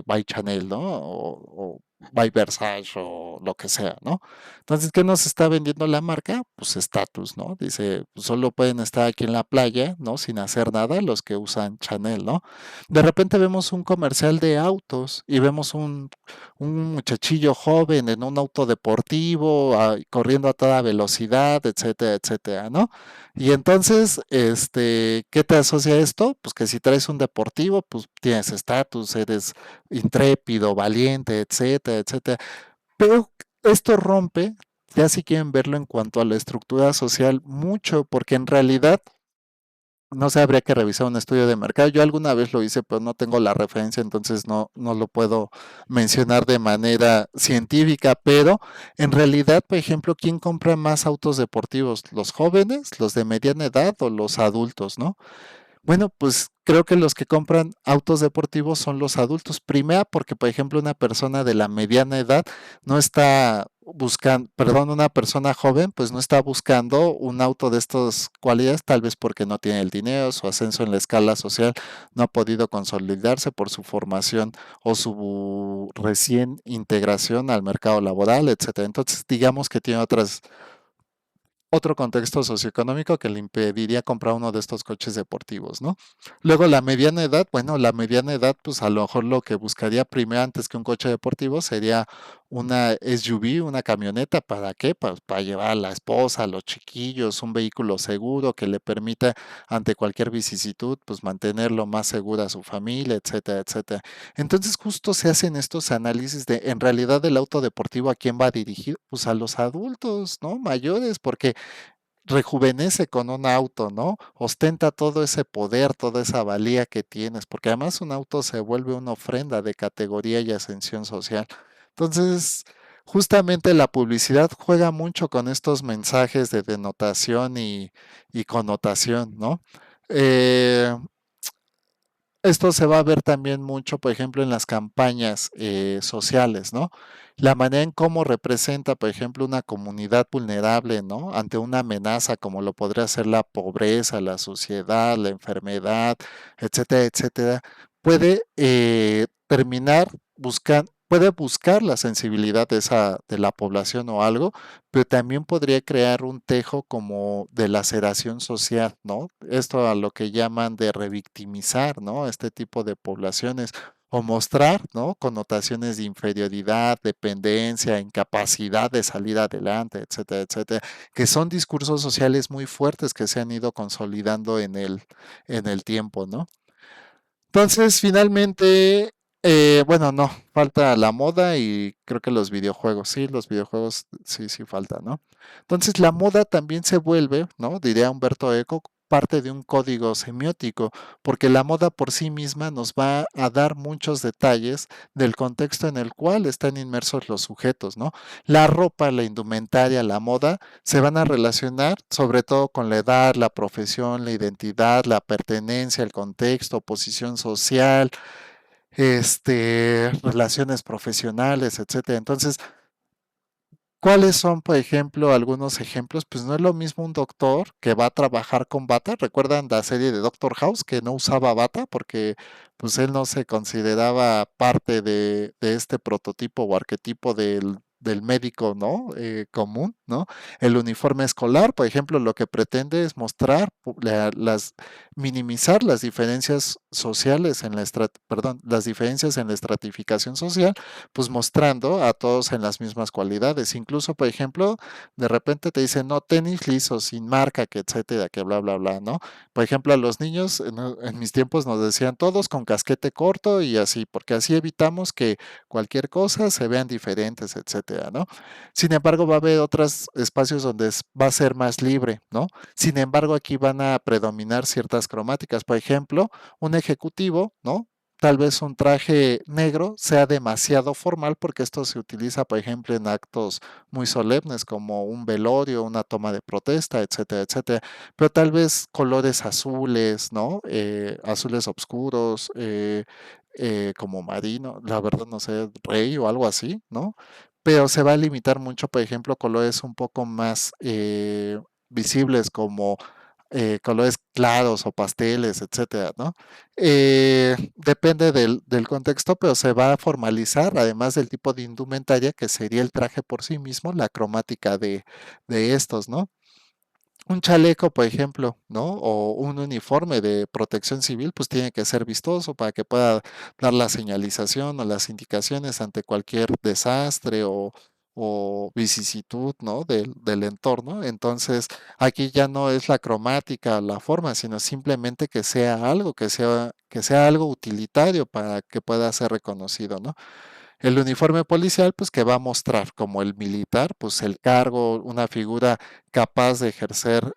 Speaker 1: by Chanel, ¿no? O by Versace o lo que sea, ¿no? Entonces, ¿qué nos está vendiendo la marca? Pues estatus, ¿no? Dice, pues, solo pueden estar aquí en la playa, ¿no? Sin hacer nada los que usan Chanel, ¿no? De repente vemos un comercial de autos y vemos un muchachillo joven en un auto deportivo, corriendo a toda velocidad, etcétera, etcétera, ¿no? Y entonces, ¿qué te asocia esto? Pues que si traes un deportivo, pues tienes estatus, eres intrépido, valiente, etcétera, etcétera. Pero esto rompe, ya si quieren verlo en cuanto a la estructura social, mucho, porque en realidad no sé, habría que revisar un estudio de mercado. Yo alguna vez lo hice, pero no tengo la referencia, entonces no lo puedo mencionar de manera científica, pero en realidad, por ejemplo, ¿quién compra más autos deportivos? ¿Los jóvenes, los de mediana edad o los adultos, no? Bueno, pues creo que los que compran autos deportivos son los adultos. Primera, porque por ejemplo una persona de la mediana edad no está buscando, perdón, una persona joven, pues no está buscando un auto de estas cualidades, tal vez porque no tiene el dinero, su ascenso en la escala social no ha podido consolidarse por su formación o su recién integración al mercado laboral, etcétera. Entonces, digamos que tiene otro contexto socioeconómico que le impediría comprar uno de estos coches deportivos, ¿no? Luego la mediana edad, bueno, la mediana edad, pues a lo mejor lo que buscaría primero antes que un coche deportivo sería una SUV, una camioneta, ¿para qué? Pues para llevar a la esposa, a los chiquillos, un vehículo seguro que le permita ante cualquier vicisitud, pues mantenerlo más segura a su familia, etcétera, etcétera. Entonces justo se hacen estos análisis de, en realidad, el auto deportivo a quién va dirigido, pues a los adultos, ¿no? Mayores, porque rejuvenece con un auto, ¿no? Ostenta todo ese poder, toda esa valía que tienes, porque además un auto se vuelve una ofrenda de categoría y ascensión social. Entonces, justamente la publicidad juega mucho con estos mensajes de denotación y connotación, ¿no? Eh, Esto se va a ver también mucho, por ejemplo, en las campañas sociales, ¿no? La manera en cómo representa, por ejemplo, una comunidad vulnerable, ¿no? Ante una amenaza como lo podría ser la pobreza, la suciedad, la enfermedad, etcétera, etcétera, puede terminar buscando, puede buscar la sensibilidad de la población o algo, pero también podría crear un tejo como de laceración social, ¿no? Esto a lo que llaman de revictimizar, ¿no? Este tipo de poblaciones o mostrar, ¿no? Connotaciones de inferioridad, dependencia, incapacidad de salir adelante, etcétera, etcétera, que son discursos sociales muy fuertes que se han ido consolidando en el tiempo, ¿no? Entonces, finalmente, bueno, no, falta la moda y creo que los videojuegos, sí, los videojuegos sí, sí falta, ¿no? Entonces, la moda también se vuelve, ¿no? Diría Humberto Eco, parte de un código semiótico, porque la moda por sí misma nos va a dar muchos detalles del contexto en el cual están inmersos los sujetos, ¿no? La ropa, la indumentaria, la moda se van a relacionar sobre todo con la edad, la profesión, la identidad, la pertenencia, el contexto, posición social, relaciones profesionales, etcétera. Entonces, ¿cuáles son, por ejemplo, algunos ejemplos? Pues no es lo mismo un doctor que va a trabajar con bata. ¿Recuerdan la serie de Doctor House que no usaba bata porque pues él no se consideraba parte de este prototipo o arquetipo del médico, ¿no? Común, ¿no? El uniforme escolar, por ejemplo, lo que pretende es mostrar minimizar las diferencias sociales en perdón, las diferencias en la estratificación social pues mostrando a todos en las mismas cualidades. Incluso, por ejemplo, de repente te dicen, no, tenis lisos, sin marca, que etcétera, que bla, bla, bla, ¿no? Por ejemplo, a los niños en mis tiempos nos decían todos con casquete corto y así, porque así evitamos que cualquier cosa se vean diferentes, etcétera, ¿no? Sin embargo, va a haber otros espacios donde va a ser más libre, ¿no? Sin embargo, aquí van a predominar ciertas cromáticas. Por ejemplo, un ejecutivo, ¿no? Tal vez un traje negro sea demasiado formal porque esto se utiliza, por ejemplo, en actos muy solemnes como un velorio, una toma de protesta, etcétera, etcétera. Pero tal vez colores azules, ¿no? Azules oscuros, como marino, la verdad no sé, rey o algo así, ¿no? Pero se va a limitar mucho, por ejemplo, colores un poco más visibles como colores claros o pasteles, etcétera, ¿no? Depende del contexto, pero se va a formalizar, además del tipo de indumentaria, que sería el traje por sí mismo, la cromática de estos, ¿no? Un chaleco, por ejemplo, ¿no? O un uniforme de protección civil, pues tiene que ser vistoso para que pueda dar la señalización o las indicaciones ante cualquier desastre o vicisitud, ¿no? Del entorno. Entonces, aquí ya no es la cromática, la forma, sino simplemente que sea algo, que sea algo utilitario para que pueda ser reconocido, ¿no? El uniforme policial, pues que va a mostrar como el militar, pues el cargo, una figura capaz de ejercer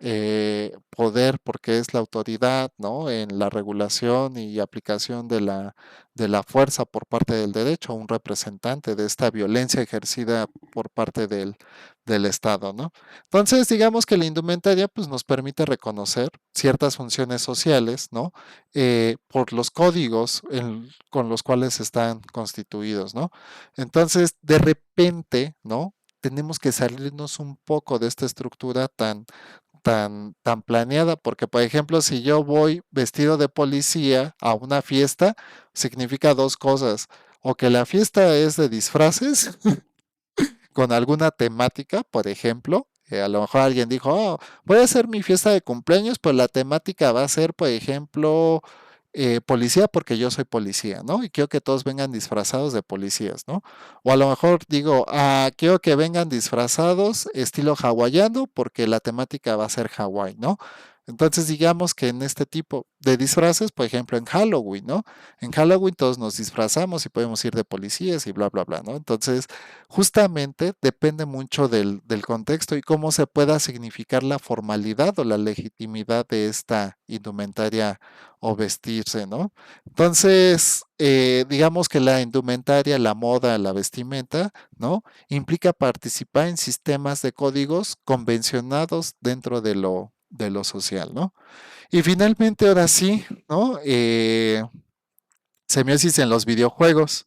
Speaker 1: poder porque es la autoridad, ¿no? En la regulación y aplicación de la fuerza por parte del derecho, un representante de esta violencia ejercida por parte del Estado, ¿no? Entonces, digamos que la indumentaria, pues nos permite reconocer ciertas funciones sociales, ¿no? Por los códigos con los cuales están constituidos, ¿no? Entonces, de repente, ¿no? Tenemos que salirnos un poco de esta estructura tan planeada, porque por ejemplo, si yo voy vestido de policía a una fiesta, significa dos cosas, o que la fiesta es de disfraces con alguna temática, por ejemplo, a lo mejor alguien dijo, oh, voy a hacer mi fiesta de cumpleaños, pues la temática va a ser, por ejemplo, policía porque yo soy policía, ¿no? Y quiero que todos vengan disfrazados de policías, ¿no? O a lo mejor digo, quiero que vengan disfrazados estilo hawaiano porque la temática va a ser Hawái, ¿no? Entonces digamos que en este tipo de disfraces, por ejemplo en Halloween, ¿no? En Halloween todos nos disfrazamos y podemos ir de policías y bla, bla, bla, ¿no? Entonces justamente depende mucho del contexto y cómo se pueda significar la formalidad o la legitimidad de esta indumentaria o vestirse, ¿no? Entonces, digamos que la indumentaria, la moda, la vestimenta, ¿no? Implica participar en sistemas de códigos convencionados dentro de lo social, ¿no? Y finalmente, ahora sí, ¿no? Semiosis en los videojuegos.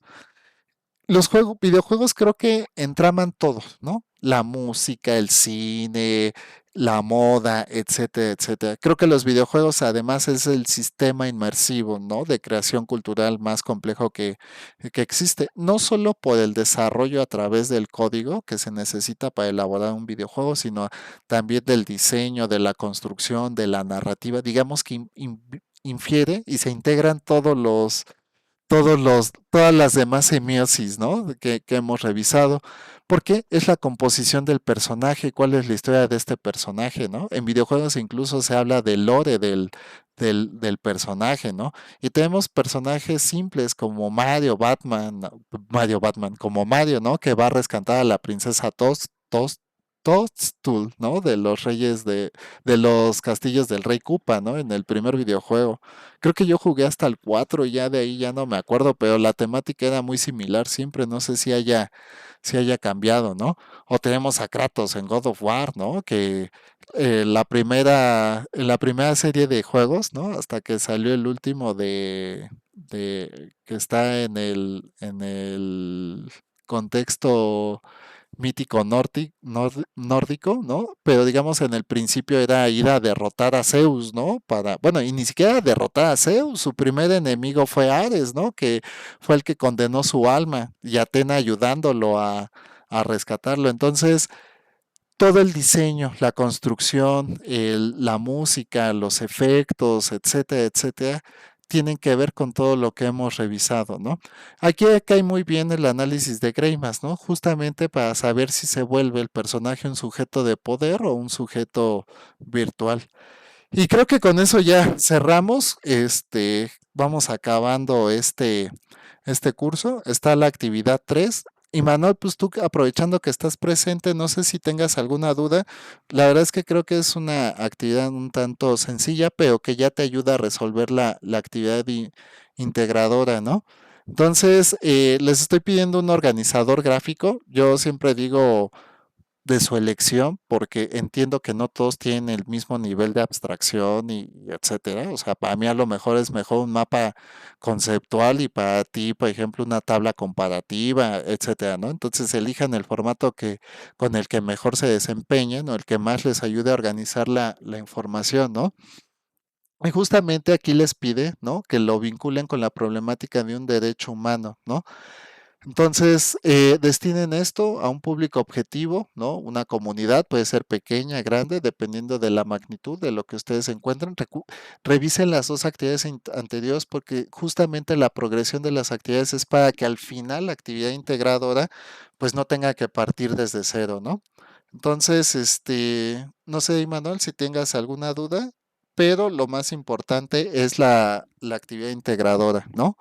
Speaker 1: Videojuegos creo que entraman todos, ¿no? La música, el cine, la moda, etcétera, etcétera. Creo que los videojuegos además es el sistema inmersivo, ¿no? De creación cultural más complejo que existe. No solo por el desarrollo a través del código que se necesita para elaborar un videojuego, sino también del diseño, de la construcción, de la narrativa. Digamos que infiere y se integran todos todas las demás semiosis, ¿no? Que hemos revisado. Porque es la composición del personaje, cuál es la historia de este personaje, ¿no? En videojuegos incluso se habla del lore del personaje, ¿no? Y tenemos personajes simples como Mario Batman, como Mario, ¿no? Que va a rescatar a la princesa Toadstool, ¿no? De los reyes de los castillos del rey Koopa, ¿no? En el primer videojuego. Creo que yo jugué hasta el 4 y ya de ahí ya no me acuerdo, pero la temática era muy similar siempre, no sé si haya cambiado, ¿no? O tenemos a Kratos en God of War, ¿no? Que en la primera serie de juegos, ¿no? Hasta que salió el último de que está en el contexto mítico nórdico, ¿no? Pero digamos en el principio era ir a derrotar a Zeus, ¿no? Bueno, y ni siquiera derrotar a Zeus, su primer enemigo fue Ares, ¿no? Que fue el que condenó su alma y Atena ayudándolo a rescatarlo. Entonces, todo el diseño, la construcción, la música, los efectos, etcétera, etcétera, tienen que ver con todo lo que hemos revisado, ¿no? Aquí cae muy bien el análisis de Greimas, ¿no? Justamente para saber si se vuelve el personaje un sujeto de poder o un sujeto virtual. Y creo que con eso ya cerramos, vamos acabando este curso. Está la actividad 3. Y Manuel, pues tú aprovechando que estás presente, no sé si tengas alguna duda. La verdad es que creo que es una actividad un tanto sencilla, pero que ya te ayuda a resolver la actividad integradora, ¿no? Entonces, les estoy pidiendo un organizador gráfico. Yo siempre digo de su elección, porque entiendo que no todos tienen el mismo nivel de abstracción y etcétera. O sea, para mí a lo mejor es mejor un mapa conceptual y para ti, por ejemplo, una tabla comparativa, etcétera, ¿no? Entonces elijan el formato con el que mejor se desempeñen o el que más les ayude a organizar la información, ¿no? Y justamente aquí les pide, ¿no? Que lo vinculen con la problemática de un derecho humano, ¿no? Entonces, destinen esto a un público objetivo, ¿no? Una comunidad, puede ser pequeña, grande, dependiendo de la magnitud de lo que ustedes encuentren. Revisen las dos actividades anteriores porque justamente la progresión de las actividades es para que al final la actividad integradora pues no tenga que partir desde cero, ¿no? Entonces, no sé, Manuel, si tengas alguna duda, pero lo más importante es la actividad integradora, ¿no?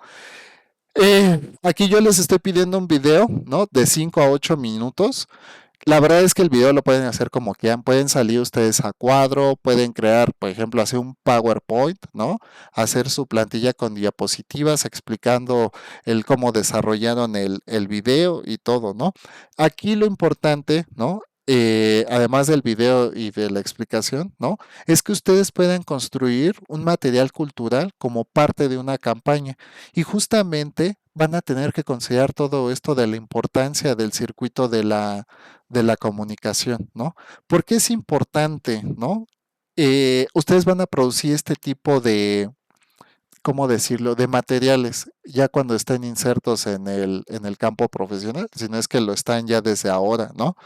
Speaker 1: Aquí yo les estoy pidiendo un video, ¿no? De 5 a 8 minutos. La verdad es que el video lo pueden hacer como quieran. Pueden salir ustedes a cuadro, pueden crear, por ejemplo, hacer un PowerPoint, ¿no? Hacer su plantilla con diapositivas explicando el cómo desarrollaron el video y todo, ¿no? Aquí lo importante, ¿no? Además del video y de la explicación, ¿no? Es que ustedes puedan construir un material cultural como parte de una campaña. Y justamente van a tener que considerar todo esto de la importancia del circuito de la comunicación, ¿no? Porque es importante, ¿no? Ustedes van a producir este tipo de, ¿cómo decirlo?, de materiales ya cuando estén insertos en el campo profesional, si no es que lo están ya desde ahora, ¿no?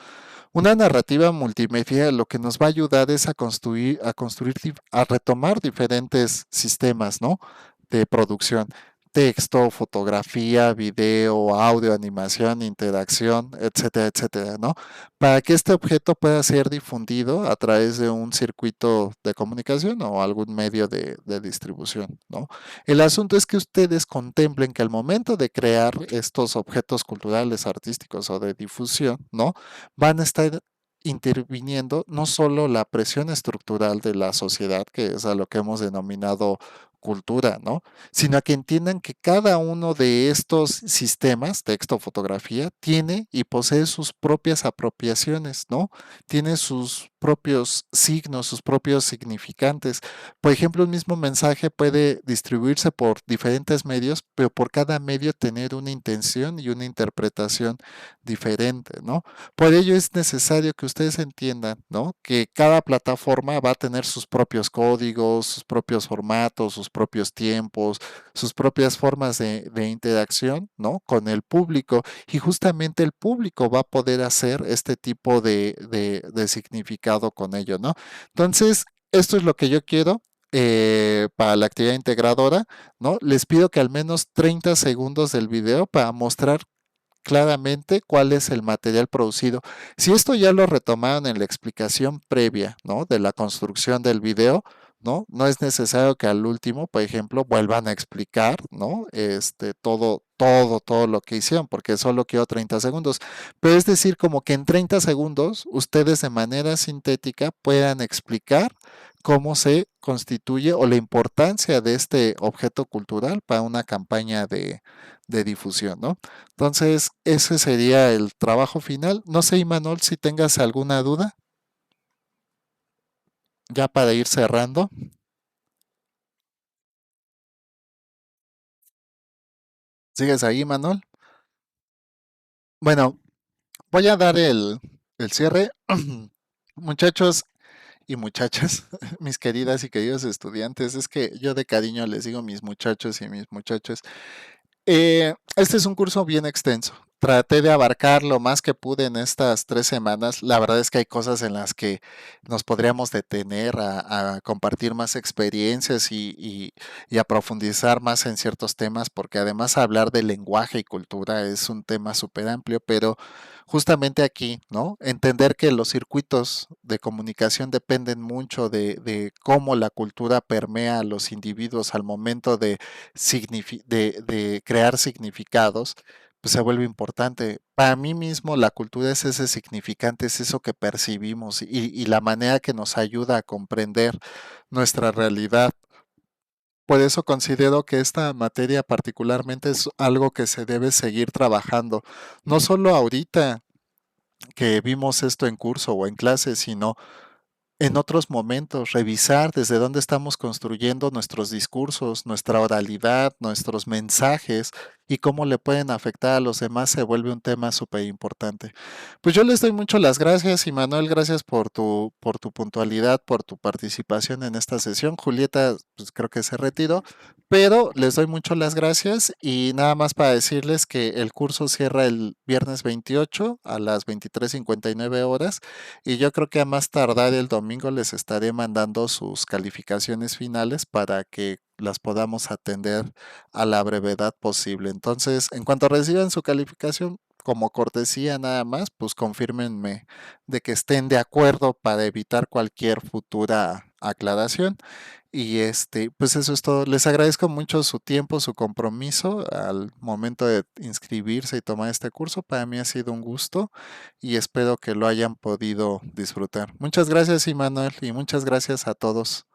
Speaker 1: Una narrativa multimedia lo que nos va a ayudar es a retomar diferentes sistemas, ¿no? De producción, texto, fotografía, video, audio, animación, interacción, etcétera, etcétera, ¿no? Para que este objeto pueda ser difundido a través de un circuito de comunicación o algún medio de distribución, ¿no? El asunto es que ustedes contemplen que al momento de crear estos objetos culturales, artísticos o de difusión, ¿no? Van a estar interviniendo no solo la presión estructural de la sociedad, que es a lo que hemos denominado cultura, ¿no? Sino a que entiendan que cada uno de estos sistemas, texto, fotografía, tiene y posee sus propias apropiaciones, ¿no? Tiene sus propios signos, sus propios significantes. Por ejemplo, un mismo mensaje puede distribuirse por diferentes medios, pero por cada medio tener una intención y una interpretación diferente, ¿no? Por ello es necesario que ustedes entiendan, ¿no? Que cada plataforma va a tener sus propios códigos, sus propios formatos, sus propios tiempos, sus propias formas de interacción, ¿no? Con el público. Y justamente el público va a poder hacer este tipo de significado con ello, ¿no? Entonces, esto es lo que yo quiero. para la actividad integradora, ¿no? Les pido que al menos 30 segundos del video para mostrar claramente cuál es el material producido. Si esto ya lo retomaron en la explicación previa, ¿no? De la construcción del video, ¿no? No es necesario que al último, por ejemplo, vuelvan a explicar, ¿no? Todo lo que hicieron, porque solo quiero 30 segundos. Pero es decir, como que en 30 segundos ustedes de manera sintética puedan explicar cómo se constituye o la importancia de este objeto cultural para una campaña de difusión, ¿no? Entonces, ese sería el trabajo final. No sé, Imanol, si tengas alguna duda, ya para ir cerrando. ¿Sigues ahí, Imanol? Bueno, voy a dar el cierre. Muchachos y muchachas, mis queridas y queridos estudiantes, es que yo de cariño les digo mis muchachos y mis muchachos. Este es un curso bien extenso. Traté de abarcar lo más que pude en estas 3 semanas. La verdad es que hay cosas en las que nos podríamos detener a compartir más experiencias y a profundizar más en ciertos temas, porque además hablar de lenguaje y cultura es un tema súper amplio, pero justamente aquí, ¿no? Entender que los circuitos de comunicación dependen mucho de cómo la cultura permea a los individuos al momento de crear significados, pues se vuelve importante. Para mí mismo la cultura es ese significante, es eso que percibimos y la manera que nos ayuda a comprender nuestra realidad. Por eso considero que esta materia particularmente es algo que se debe seguir trabajando, no solo ahorita que vimos esto en curso o en clase, sino en otros momentos, revisar desde dónde estamos construyendo nuestros discursos, nuestra oralidad, nuestros mensajes y cómo le pueden afectar a los demás se vuelve un tema súper importante. Pues yo les doy mucho las gracias y Manuel, gracias por tu puntualidad, por tu participación en esta sesión. Julieta, pues creo que se retiró, pero les doy mucho las gracias y nada más para decirles que el curso cierra el viernes 28 a las 23:59 horas y yo creo que a más tardar el domingo les estaré mandando sus calificaciones finales para que las podamos atender a la brevedad posible. Entonces, en cuanto reciban su calificación, como cortesía nada más, pues confírmenme de que estén de acuerdo para evitar cualquier futura aclaración. Y pues eso es todo. Les agradezco mucho su tiempo, su compromiso al momento de inscribirse y tomar este curso. Para mí ha sido un gusto y espero que lo hayan podido disfrutar. Muchas gracias, Immanuel, y muchas gracias a todos.